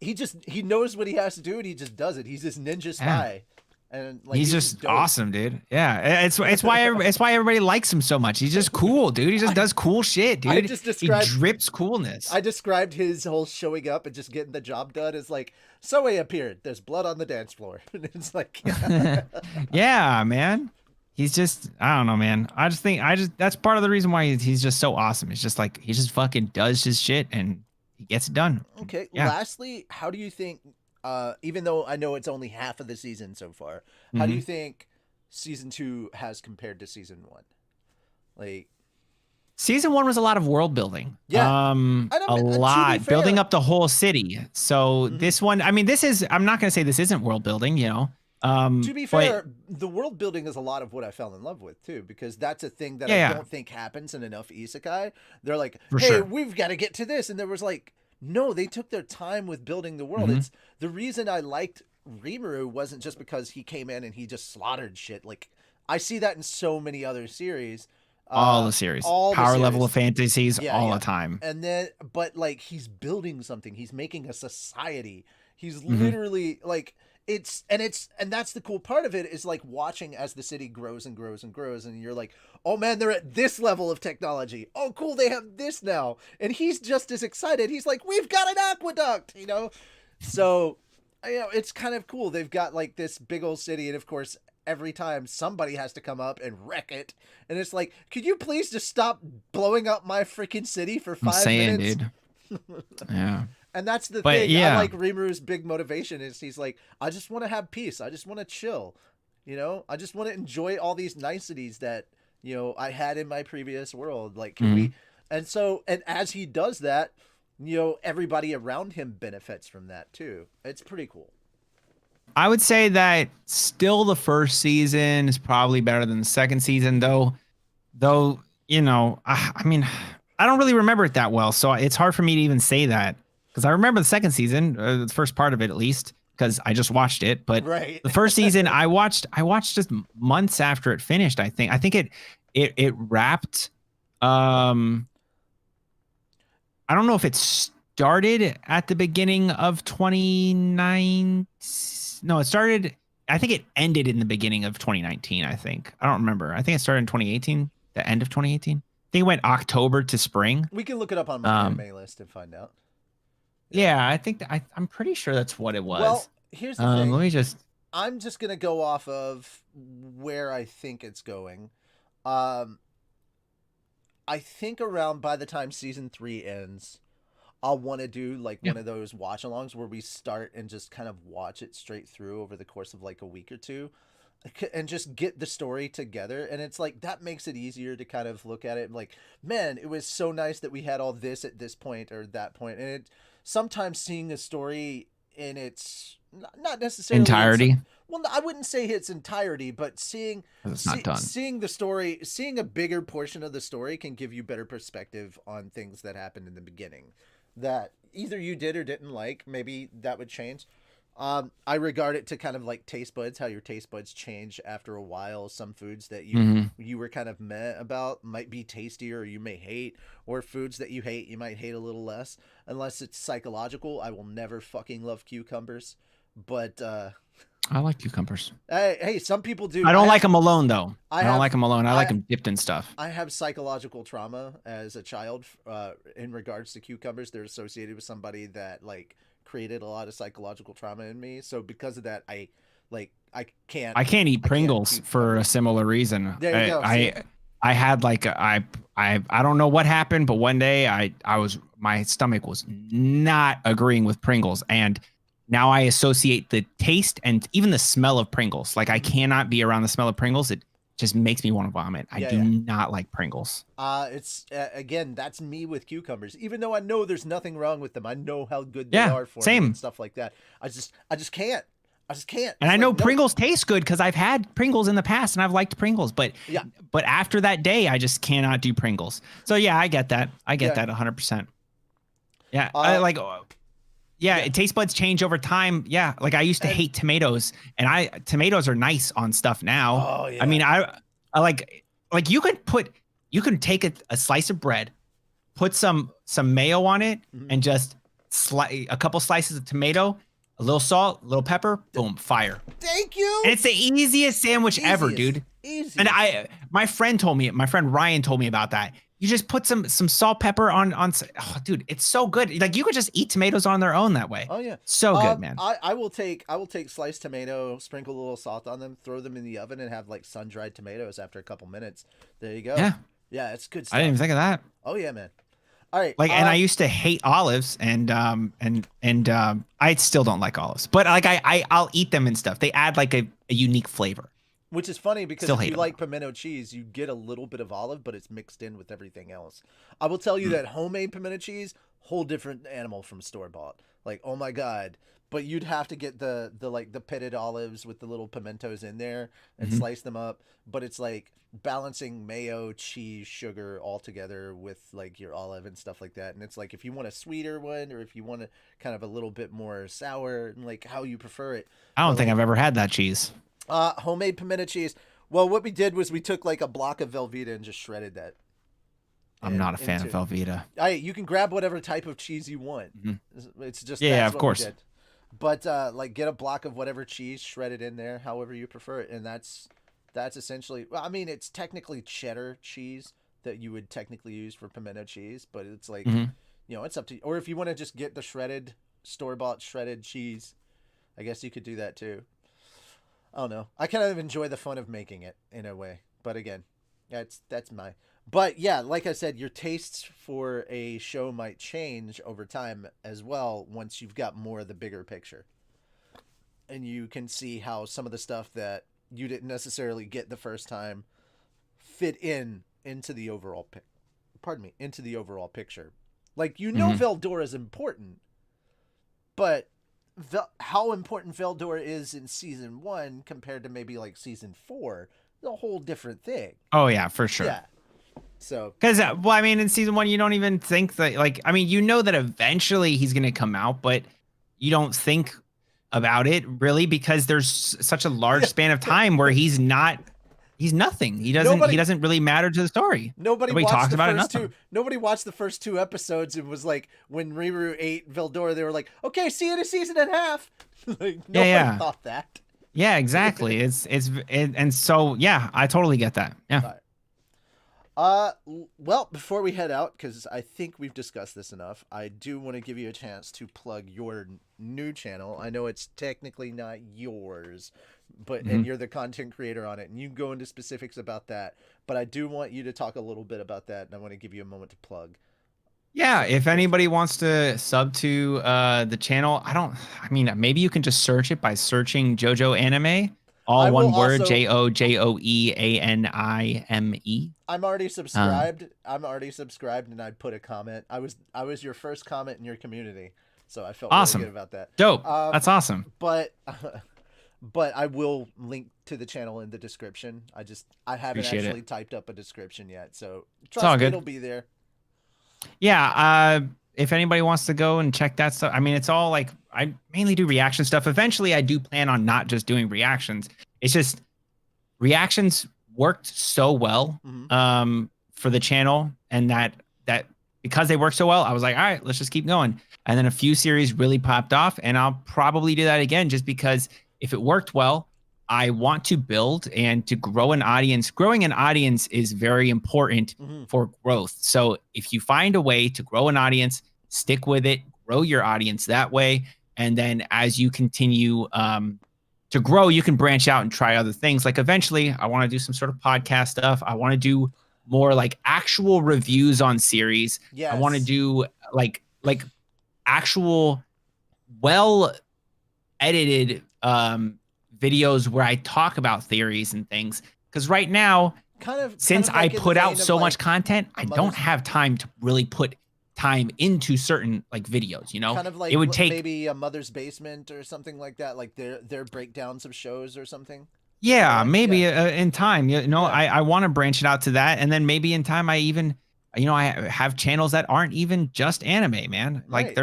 he knows what he has to do, and he just does it. He's this ninja spy. And like, he's just awesome, dude. Yeah, it's why everybody likes him so much. He's just cool, dude. He just does cool shit, dude. He drips coolness. I described his whole showing up and just getting the job done as like, Soe appeared. There's blood on the dance floor. And it's like, yeah, man. He's just, I don't know, man. I just think that's part of the reason why he's just so awesome. It's just like he just fucking does his shit and he gets it done. Okay. Yeah. Lastly, how do you think? Even though I know it's only half of the season so far, how do you think season 2 has compared to season 1? Like, season 1 was a lot of world building. Yeah. A lot building up the whole city. So this one, I mean, I'm not going to say this isn't world building, you know. To be fair, the world building is a lot of what I fell in love with too, because that's a thing that I don't think happens in enough isekai. They're like, hey, we've got to get to this. And there was like, no, they took their time with building the world. It's the reason I liked Rimuru wasn't just because he came in and he just slaughtered shit. Like, I see that in so many other series. All the series. Power level of fantasies all the time. And then, but like, he's building something. He's making a society. He's literally like, and that's the cool part of it, is like watching as the city grows and grows and grows, and you're like, oh man, they're at this level of technology. Oh cool, they have this now. And he's just as excited. He's like, we've got an aqueduct, you know? So, you know, it's kind of cool. They've got like this big old city, and of course, every time somebody has to come up and wreck it. And it's like, could you please just stop blowing up my freaking city for 5 minutes? Dude. Yeah. And that's the thing. Yeah. I like Rimuru's big motivation is he's like, I just want to have peace. I just want to chill. You know, I just want to enjoy all these niceties that, you know, I had in my previous world. Like, and as he does that, you know, everybody around him benefits from that too. It's pretty cool. I would say that still the first season is probably better than the second season, though, you know, I mean, I don't really remember it that well. So it's hard for me to even say that. Because I remember the second season, the first part of it at least, because I just watched it. But the first season I watched just months after it finished. I think it wrapped. I don't know if it started at the beginning of 2019. No, it started. I think it ended in the beginning of 2019. I don't remember. I think it started in 2018. The end of 2018. I think it went October to spring. We can look it up on my anime list and find out. Yeah, I think I'm pretty sure that's what it was. Well, here's the thing. I'm just gonna go off of where I think it's going. I think around by the time season 3 ends, I'll want to do like one of those watch-alongs where we start and just kind of watch it straight through over the course of like a week or two, and just get the story together. And it's like that makes it easier to kind of look at it like, man, it was so nice that we had all this at this point or that point, and it. Sometimes seeing a story in its not necessarily entirety. Well, I wouldn't say its entirety, but seeing the story, seeing a bigger portion of the story can give you better perspective on things that happened in the beginning that either you did or didn't like. Maybe that would change. I regard it to kind of like taste buds, how your taste buds change after a while. Some foods that you were kind of meh about might be tastier or you may hate, or foods that you hate, you might hate a little less. Unless it's psychological, I will never fucking love cucumbers. But I like cucumbers. hey, some people do. I don't like them alone though. I don't like them alone. I like them dipped in stuff. I have psychological trauma as a child in regards to cucumbers. They're associated with somebody that like created a lot of psychological trauma in me. So because of that, I can't eat Pringles for a similar reason. There you go. I had like I don't know what happened, but one day my stomach was not agreeing with Pringles, and now I associate the taste and even the smell of Pringles. Like I cannot be around the smell of Pringles. It just makes me want to vomit. I do not like Pringles. It's again, that's me with cucumbers. Even though I know there's nothing wrong with them, I know how good they are for me and stuff like that. I just can't. I just can't. And I know Pringles taste good because I've had Pringles in the past and I've liked Pringles, but after that day, I just cannot do Pringles. So yeah, I get that. I get that 100%. Yeah, taste buds change over time. Yeah, like I used to hate tomatoes, and tomatoes are nice on stuff now. Oh yeah. I mean, I like you can take a slice of bread, put some mayo on it, and just a couple slices of tomato, a little salt, a little pepper, boom, fire. Thank you. And it's the easiest sandwich ever, dude. Easy. And my friend Ryan told me about that. You just put some salt, pepper on. Oh, dude, it's so good. Like you could just eat tomatoes on their own that way. Oh yeah, so good, man. I will take sliced tomato, sprinkle a little salt on them, throw them in the oven, and have like sun dried tomatoes after a couple minutes. There you go. Yeah, it's good stuff. I didn't even think of that. Oh yeah, man. All right. Like, and I used to hate olives, and I still don't like olives, but like I'll eat them and stuff. They add like a unique flavor. Which is funny because if you like pimento cheese, you get a little bit of olive, but it's mixed in with everything else. I will tell you that homemade pimento cheese, whole different animal from store bought. Like, oh my God. But you'd have to get the pitted olives with the little pimentos in there and slice them up. But it's like balancing mayo, cheese, sugar all together with like your olive and stuff like that. And it's like if you want a sweeter one or if you want a kind of a little bit more sour, and like how you prefer it. I don't think I've ever had that cheese. Homemade pimento cheese. Well, what we did was we took like a block of Velveeta and just shredded that. I'm not a fan of Velveeta. You can grab whatever type of cheese you want. It's just of course. But like get a block of whatever cheese, shred it in there, however you prefer it, and that's essentially. Well, I mean, it's technically cheddar cheese that you would technically use for pimento cheese, but it's like it's up to you. Or if you want to just get the shredded store-bought shredded cheese, I guess you could do that too. I don't know. I kind of enjoy the fun of making it in a way, but again, that's my. But yeah, like I said, your tastes for a show might change over time as well once you've got more of the bigger picture, and you can see how some of the stuff that you didn't necessarily get the first time fit into the overall into the overall picture. Like Veldora is important, but how important Veldora is in season 1 compared to maybe like season 4 is a whole different thing. Oh yeah, for sure. Yeah. So because I mean, in season 1 you don't even think that, like, I mean, that eventually he's gonna come out, but you don't think about it really because there's such a large span of time where he's nothing. He doesn't really matter to the story. Nobody talks about it. Nobody watched the first 2 episodes. It was like when Rimuru ate Veldora, they were like, "Okay, see you in a season and a half." Like nobody thought that. Yeah, exactly. And so yeah, I totally get that. Yeah. Well, before we head out, because I think we've discussed this enough, I do want to give you a chance to plug your new channel. I know it's technically not yours, but and you're the content creator on it, and you can go into specifics about that. But I do want you to talk a little bit about that, and I want to give you a moment to plug. Yeah, if anybody wants to sub to the channel, maybe you can just search it by searching JoJo Anime. All one word, JoJoeAnime. I'm already subscribed. And I put a comment. I was your first comment in your community, so I felt really good about that. Dope. That's awesome. But I will link to the channel in the description. I haven't actually typed up a description yet, so trust me, it'll be there. Yeah. If anybody wants to go and check that stuff, I mean, it's all like I mainly do reaction stuff. Eventually, I do plan on not just doing reactions. It's just reactions worked so well for the channel, and that because they worked so well, I was like, all right, let's just keep going. And then a few series really popped off, and I'll probably do that again just because if it worked well, I want to build and to grow an audience. Growing an audience is very important for growth. So if you find a way to grow an audience, stick with it, grow your audience that way. And then as you continue to grow, you can branch out and try other things. Like eventually I want to do some sort of podcast stuff. I want to do more like actual reviews on series. Yes. I want to do like actual well edited videos where I talk about theories and things. Because right now, since I put out so much content, I don't have time to really put time into certain like videos, you know? Kind of like it would take maybe a Mother's Basement or something like that, like their breakdowns of shows or something. Yeah, maybe in time, you know, I want to branch it out to that. And then maybe in time, I even, you know, I have channels that aren't even just anime, man. Like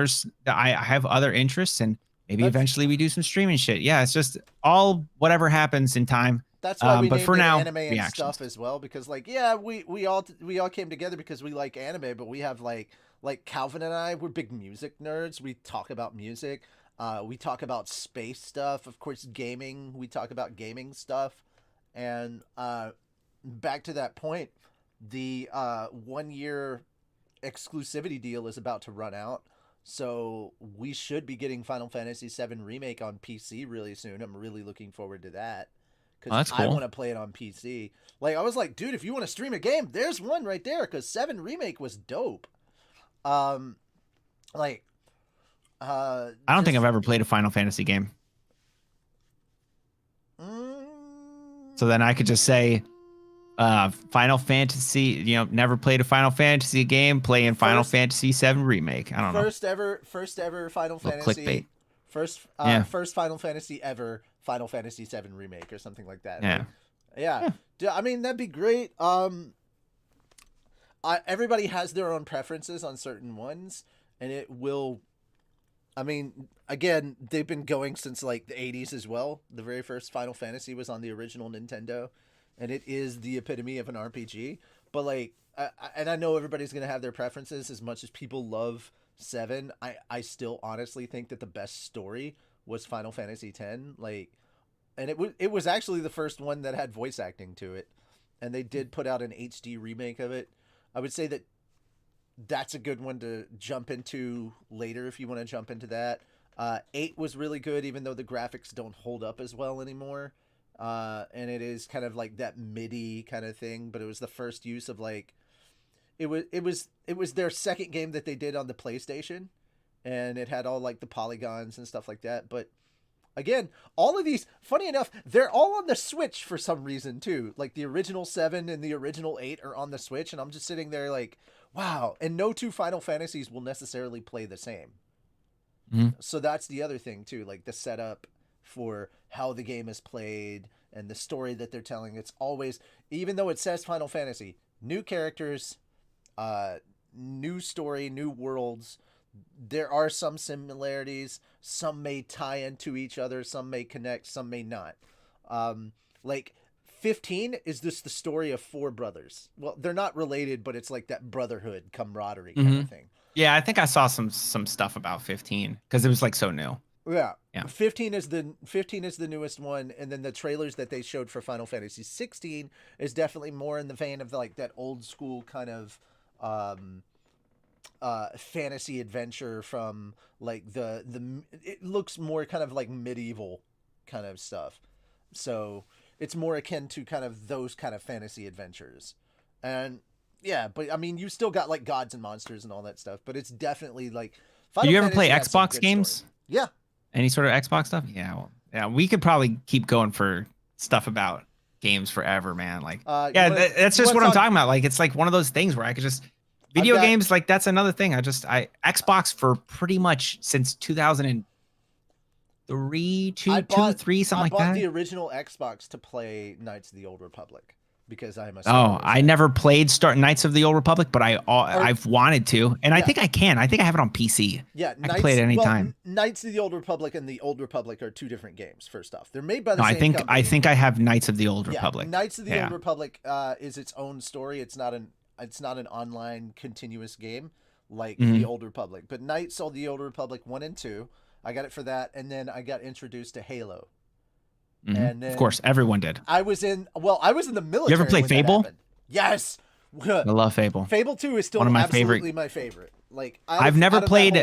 I have other interests, and maybe eventually we do some streaming shit. Yeah, it's just all whatever happens in time. That's why we but named for it now, anime and reactions. stuff as well, because like, yeah, we all came together because we like anime, but we have like Calvin and I, we're big music nerds. We talk about music. We talk about space stuff, of course, gaming. We talk about gaming stuff. And back to that point, the 1 year exclusivity deal is about to run out. So we should be getting Final Fantasy VII Remake on PC really soon. I'm really looking forward to that. Because I want to play it on PC. Like, I was like, dude, if you want to stream a game, there's one right there. Because 7 Remake was dope. I don't think I've ever played a Final Fantasy game. So then I could just say, Final Fantasy, you know, never played a Final Fantasy game, playing Final Fantasy VII Remake. I don't know. First ever Final Fantasy. Clickbait. First Final Fantasy ever, Final Fantasy VII Remake or something like that. Yeah. Yeah. I mean, that'd be great. Everybody has their own preferences on certain ones, and it will. I mean, again, they've been going since like the 80s as well. The very first Final Fantasy was on the original Nintendo, and it is the epitome of an RPG. But like, and I know everybody's gonna have their preferences. As much as people love 7, I still honestly think that the best story was Final Fantasy X. Like, and it was actually the first one that had voice acting to it, and they did put out an HD remake of it. I would say that's a good one to jump into later if you want to jump into that. 8 was really good, even though the graphics don't hold up as well anymore. And it is kind of like that MIDI kind of thing, but it was the first use of like, it was their second game that they did on the PlayStation, and it had all like the polygons and stuff like that. But again, all of these, funny enough, they're all on the Switch for some reason too. Like the original 7 and the original 8 are on the Switch, and I'm just sitting there like, wow. And no two Final Fantasies will necessarily play the same. So that's the other thing too, like the setup for how the game is played and the story that they're telling. It's always, even though it says Final Fantasy, new characters, new story, new worlds. There are some similarities. Some may tie into each other. Some may connect. Some may not. Like 15 is just the story of 4 brothers. Well, they're not related, but it's like that brotherhood, camaraderie kind of thing. Yeah, I think I saw some stuff about 15 because it was like so new. Yeah. 15 is the newest one, and then the trailers that they showed for Final Fantasy 16 is definitely more in the vein of like that old school kind of fantasy adventure from like it looks more kind of like medieval kind of stuff. So it's more akin to kind of those kind of fantasy adventures. And yeah, but I mean, you still got like gods and monsters and all that stuff, but it's definitely like Final Do you ever play Xbox games? Story. Yeah. Any sort of Xbox stuff? Yeah. Well, yeah, we could probably keep going for stuff about games forever, man. Like, that's just what I'm talking about. Like, it's like one of those things where I could just video games. Like, that's another thing. I Xbox for pretty much since 2003, 3, something like that. I bought the original Xbox to play Knights of the Old Republic. because I'm a Star Wars I fan. never played Knights of the Old Republic, but I've wanted to, and I think I can. I think I have it on PC. Yeah, I can play it anytime. Knights of the Old Republic and the Old Republic are two different games. First off, they're made by the No, same company. I think I have Knights of the Old Republic. Knights of the Old Republic is its own story. It's not an online continuous game like the Old Republic. But Knights of the Old Republic 1 and 2, I got it for that, and then I got introduced to Halo. And then of course, everyone did. I was in the military. You ever play Fable? Yes. I love Fable. Fable 2 is still one of my absolutely my favorite. Like I've never played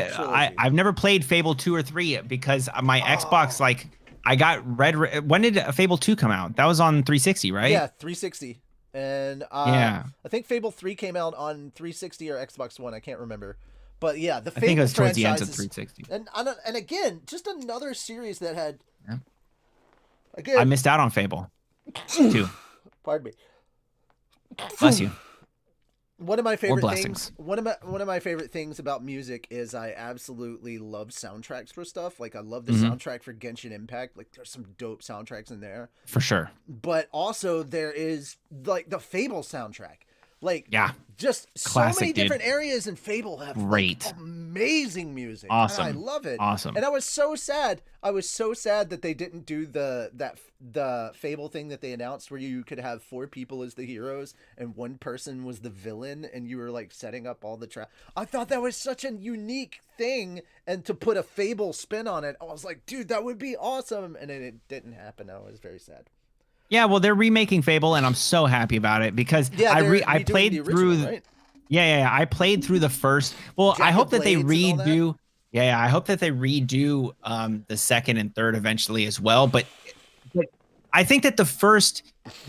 Fable 2 or 3 because my Xbox, like, I got when did Fable 2 come out? That was on 360, right? Yeah, 360. And I think Fable 3 came out on 360 or Xbox One. I can't remember. But yeah, the Fable I think it was towards the end of franchise 360. And again, just another series that had. Yeah. Again, I missed out on Fable 2. Pardon me. Bless you. One of my favorite things. One of my favorite things about music is I absolutely love soundtracks for stuff. Like I love the soundtrack for Genshin Impact. Like there's some dope soundtracks in there. For sure. But also there is like the Fable soundtrack. Like just classic, so many different areas in Fable have great, amazing music. Awesome, and I love it. Awesome. And I was so sad. that they didn't do the Fable thing that they announced, where you could have 4 people as the heroes and 1 person was the villain, and you were like setting up all the I thought that was such a unique thing, and to put a Fable spin on it, I was like, dude, that would be awesome. And then it didn't happen. I was very sad. Yeah, well, they're remaking Fable, and I'm so happy about it because I played through. Right? Yeah, I played through the first. Well, I hope that they redo. Yeah, I hope that they redo the second and third eventually as well. But I think that the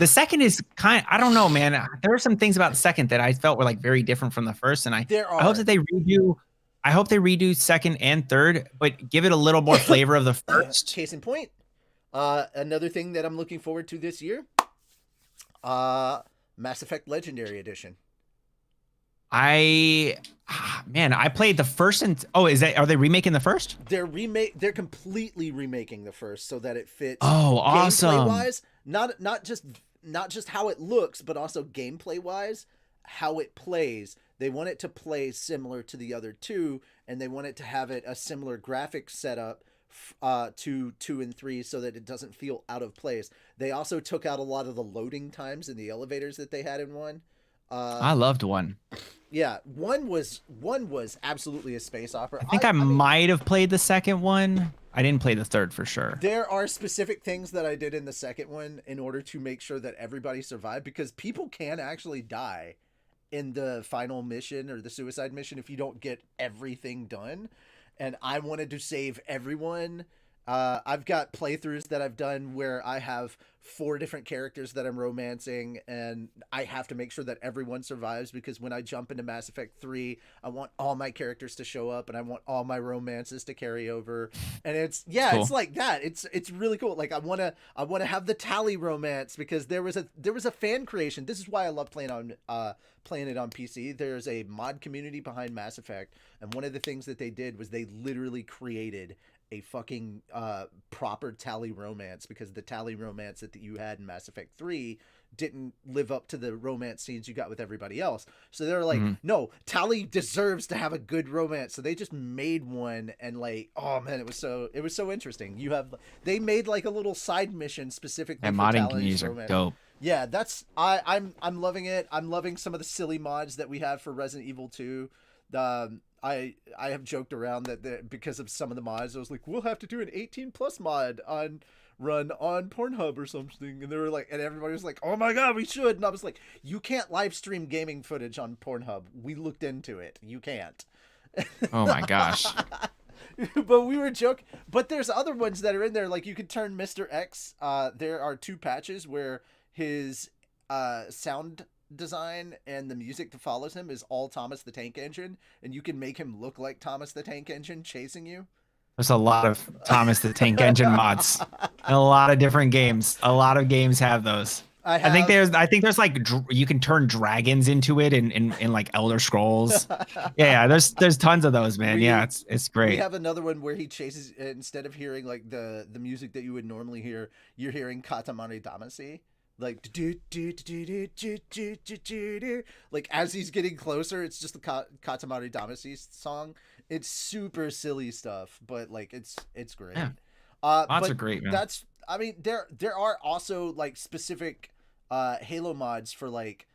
second is I don't know, man. There are some things about the second that I felt were like very different from the first, and I hope that they redo. I hope they redo second and third, but give it a little more flavor of the first. Case in point. Another thing that I'm looking forward to this year, Mass Effect Legendary Edition. I played the first and are they remaking the first? They're completely remaking the first so that it fits. Oh, awesome! Gameplay wise, not just how it looks, but also gameplay wise, how it plays. They want it to play similar to the other two, and they want it to have a similar graphic setup to 2 and 3 so that it doesn't feel out of place. They also took out a lot of the loading times in the elevators that they had in 1. I loved 1. Yeah, 1 was absolutely a space opera. I think I might have played the second one. I didn't play the third for sure. There are specific things that I did in the second one in order to make sure that everybody survived, because people can actually die in the final mission or the suicide mission if you don't get everything done. And I wanted to save everyone. I've got playthroughs that I've done where I have 4 different characters that I'm romancing, and I have to make sure that everyone survives, because when I jump into Mass Effect 3, I want all my characters to show up, and I want all my romances to carry over. And it's cool. It's like that. It's really cool. Like I want to have the Tally romance, because there was a fan creation. This is why I love playing it on PC. There's a mod community behind Mass Effect, and one of the things that they did was they literally created a fucking proper Tally romance, because the Tally romance that you had in Mass Effect 3 didn't live up to the romance scenes you got with everybody else. So they were like, no, Tally deserves to have a good romance. So they just made one, and like, oh man, it was so interesting. They made like a little side mission specifically for modding Tally's communities romance. are dope. Yeah, I'm loving it. I'm loving some of the silly mods that we have for Resident Evil 2. I have joked around that because of some of the mods, I was like, we'll have to do an 18+ mod run on Pornhub or something, and they were like, and everybody was like, oh my god, we should. And I was like, you can't live stream gaming footage on Pornhub. We looked into it. You can't. Oh my gosh. But we were joking. But there's other ones that are in there. Like you could turn Mr. X. There are 2 patches where his sound design and the music that follows him is all Thomas the Tank Engine, and you can make him look like Thomas the Tank Engine chasing you. There's a lot of Thomas the Tank Engine mods in a lot of different games. A lot of games have those. I think there's like you can turn dragons into it in like Elder Scrolls. Yeah, there's tons of those, man. It's great. We have another one where he chases, instead of hearing like the music that you would normally hear, you're hearing Katamari Damacy, like like as he's getting closer, it's just the Katamari Damacy song. It's super silly stuff, but like it's great. Yeah. Lots But are great, man. that's I mean there are also like specific Halo mods for like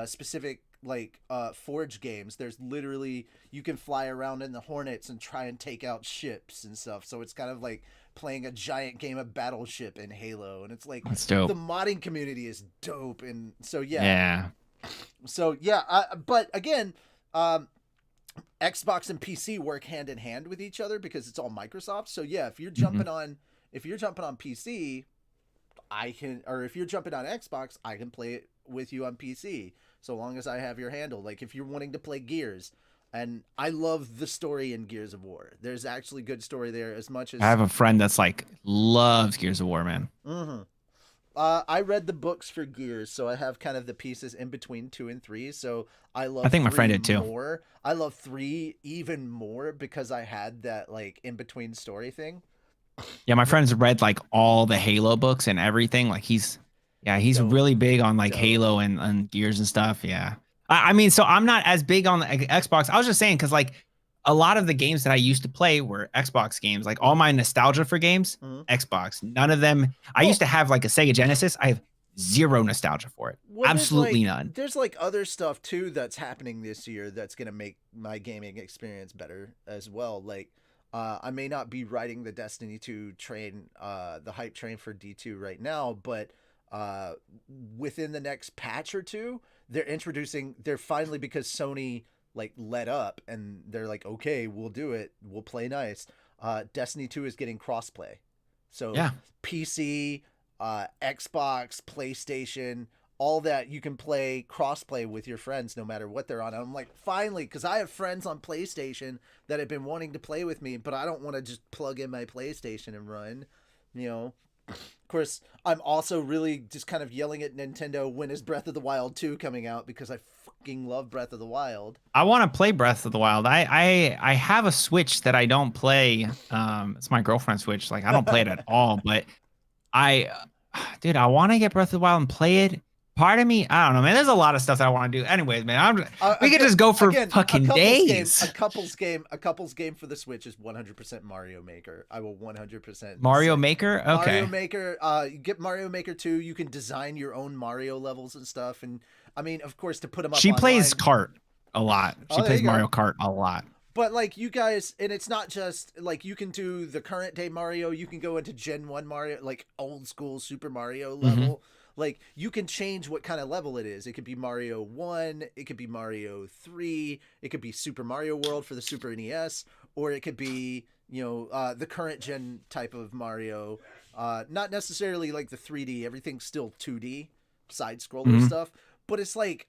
specific like Forge games. There's literally you can fly around in the Hornets and try and take out ships and stuff. So it's kind of like playing a giant game of Battleship in Halo, and it's like That's dope. the modding community is dope. And so Yeah. But again, Xbox and PC work hand in hand with each other because it's all Microsoft. So yeah, if you're jumping on PC, I can, or if you're jumping on Xbox, I can play it with you on PC so long as I have your handle. Like if you're wanting to play Gears, and I love the story in Gears of War. There's actually good story there as much as I have a friend that's like loves Gears of War, man. Mm-hmm. I read the books for Gears, so I have kind of the pieces in between 2 and 3. So I love. I think my 3 friend did too. more. I love 3 even more because I had that like in between story thing. Yeah, my friend's read like all the Halo books and everything. Like he's Dope. really big on like Dope. Halo and Gears and stuff. Yeah. I mean, so I'm not as big on the Xbox. I was just saying because like a lot of the games that I used to play were Xbox games. Like all my nostalgia for games, Xbox. None of them. I used to have like a Sega Genesis. I have zero nostalgia for it. Well, Absolutely none. There's like other stuff too that's happening this year that's gonna make my gaming experience better as well. Like I may not be riding the Destiny 2 train, the hype train for D2 right now, but within the next patch or two, they're finally, because Sony like let up and they're like, okay, we'll do it, we'll play nice. Destiny 2 is getting crossplay, so Yeah. PC, Xbox, PlayStation, all that, you can play crossplay with your friends no matter what they're on. And I'm like, finally, because I have friends on PlayStation that have been wanting to play with me, but I don't want to just plug in my PlayStation and run, you know. Of course, I'm also really just kind of yelling at Nintendo, when is Breath of the Wild 2 coming out, because I fucking love Breath of the Wild. I want to play Breath of the Wild. I have a Switch that I don't play. It's my girlfriend's Switch. Like I don't play it at all, but dude, I want to get Breath of the Wild and play it. Part of me, I don't know, man. There's a lot of stuff that I want to do. Anyways, man, we could just go for fucking days. A couple's game for the Switch is 100% Mario Maker. I will 100% Mario Maker. Okay. Mario Maker. You get Mario Maker 2. You can design your own Mario levels and stuff. And I mean, of course, to put them up. She online, plays kart a lot. She plays Mario Kart a lot. But like you guys, and it's not just like you can do the current day Mario. You can go into Gen 1 Mario, like old school Super Mario level. Like you can change what kind of level it is. It could be Mario 1, it could be Mario 3, it could be Super Mario World for the Super NES, or it could be, you know, the current gen type of Mario. Not necessarily like the 3D, everything's still 2D, side scroller stuff, but it's like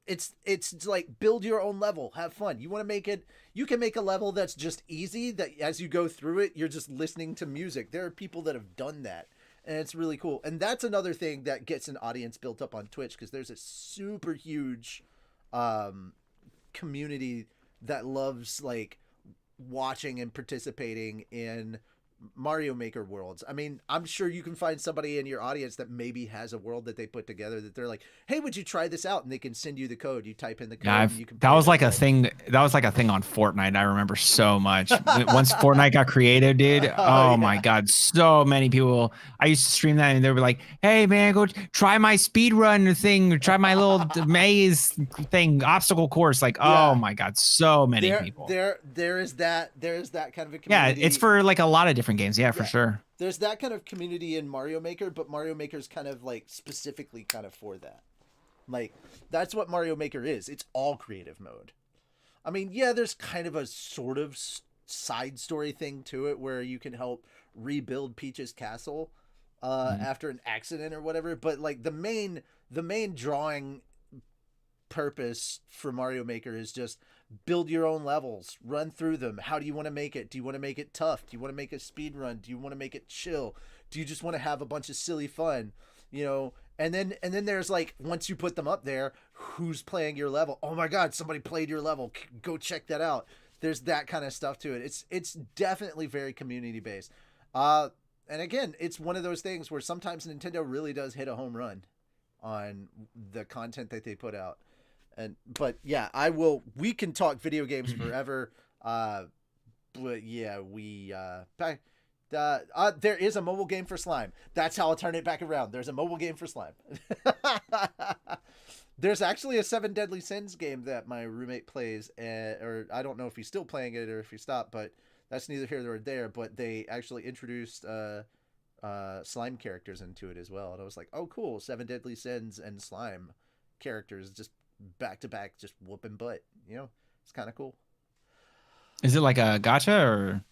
it's like build your own level, have fun. You want to make it, you can make a level that's just easy, that as you go through it, you're just listening to music. There are people that have done that. And it's really cool. And that's another thing that gets an audience built up on Twitch, because there's a super huge community that loves like watching and participating in Mario Maker worlds. I mean, I'm sure you can find somebody in your audience that maybe has a world that they put together that they're like, hey, would you try this out? And they can send you the code. You type in the code. Yeah, and you can that was like a thing. That was like a thing on Fortnite. I remember so much. Once Fortnite got creative, dude. Oh my God. So many people. I used to stream that and they were like, hey man, go try my speed run thing, or try my little maze thing, obstacle course. Like, oh my God, so many people. There is that kind of a community. Yeah, it's for like a lot of different games. Yeah, for sure. There's that kind of community in Mario Maker, but Mario Maker's kind of like specifically kind of for that. Like, that's what Mario Maker is. It's all creative mode. I mean, yeah, there's kind of a sort of side story thing to it where you can help rebuild Peach's castle after an accident or whatever. But like the main drawing purpose for Mario Maker is just build your own levels, run through them. How do you want to make it? Do you want to make it tough? Do you want to make a speed run? Do you want to make it chill? Do you just want to have a bunch of silly fun? You know, and then there's like, once you put them up there, who's playing your level? Oh my God, somebody played your level. Go check that out. There's that kind of stuff to it. It's definitely very community based. And again, it's one of those things where sometimes Nintendo really does hit a home run. on the content that they put out. But yeah, we can talk video games forever. But yeah, there is a mobile game for slime. That's how I'll turn it back around. There's a mobile game for slime. There's actually a 7 Deadly Sins game that my roommate plays, or I don't know if he's still playing it or if he stopped, but that's neither here nor there. But they actually introduced slime characters into it as well, and I was like, oh cool, 7 Deadly Sins and slime characters just back to back, just whooping butt. It's kind of cool. Is it like a gacha or?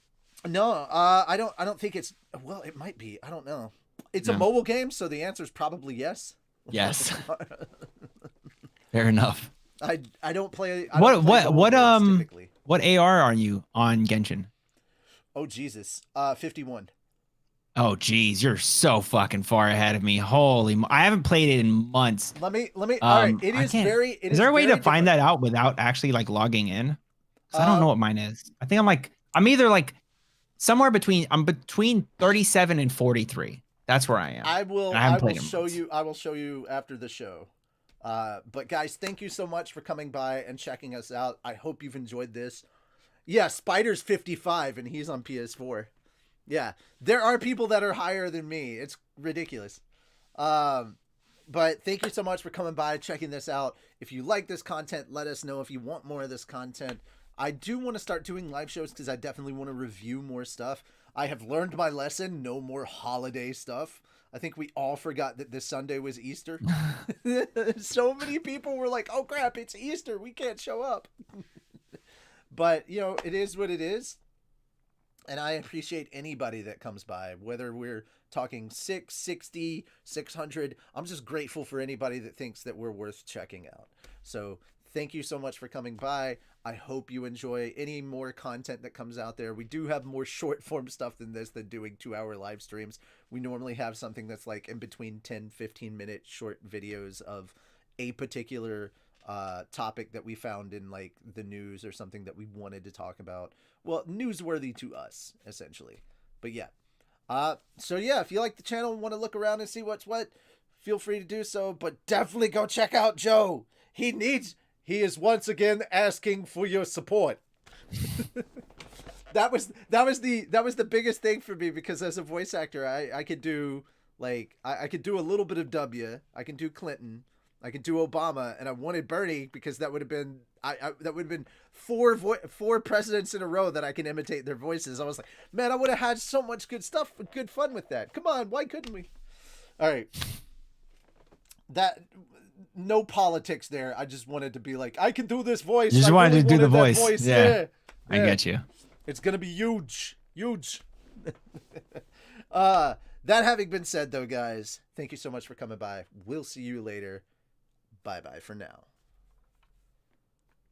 No, I don't think it's. Well, it might be. I don't know. It's a mobile game, so the answer is probably yes. Yes. Fair enough. I don't play. What AR are you on Genshin? Oh Jesus, 51. Oh geez, you're so fucking far ahead of me. I haven't played it in months. Let me. All right, is there a way to find that out without actually like logging in? I don't know what mine is. I think I'm either like somewhere between. I'm between 37 and 43. That's where I am. I will show you after the show. But guys, thank you so much for coming by and checking us out. I hope you've enjoyed this. Yeah, Spider's 55 and he's on PS4. Yeah, there are people that are higher than me. It's ridiculous. But thank you so much for coming by, checking this out. If you like this content, let us know if you want more of this content. I do want to start doing live shows because I definitely want to review more stuff. I have learned my lesson. No more holiday stuff. I think we all forgot that this Sunday was Easter. So many people were like, oh crap, it's Easter. We can't show up. But, it is what it is. And I appreciate anybody that comes by, whether we're talking 660, 600. I'm just grateful for anybody that thinks that we're worth checking out. So thank you so much for coming by. I hope you enjoy any more content that comes out there. We do have more short form stuff than this, than doing 2-hour live streams. We normally have something that's like in between 10, 15-minute short videos of a particular topic that we found in like the news or something that we wanted to talk about. Well, newsworthy to us, essentially. But yeah. So yeah, if you like the channel and want to look around and see what's what, feel free to do so. But definitely go check out Joe. He is once again asking for your support. That was the biggest thing for me, because as a voice actor, I could do like I could do a little bit of W. I can do Clinton. I could do Obama, and I wanted Bernie because that would have been that would have been four presidents in a row that I can imitate their voices. I was like, man, I would have had so much good stuff, good fun with that. Come on, why couldn't we? All right, no politics there. I just wanted to be like, I can do this voice. You just wanted to do the voice. Yeah. I Yeah. get you. It's gonna be huge. That having been said, though, guys, thank you so much for coming by. We'll see you later. Bye bye for now.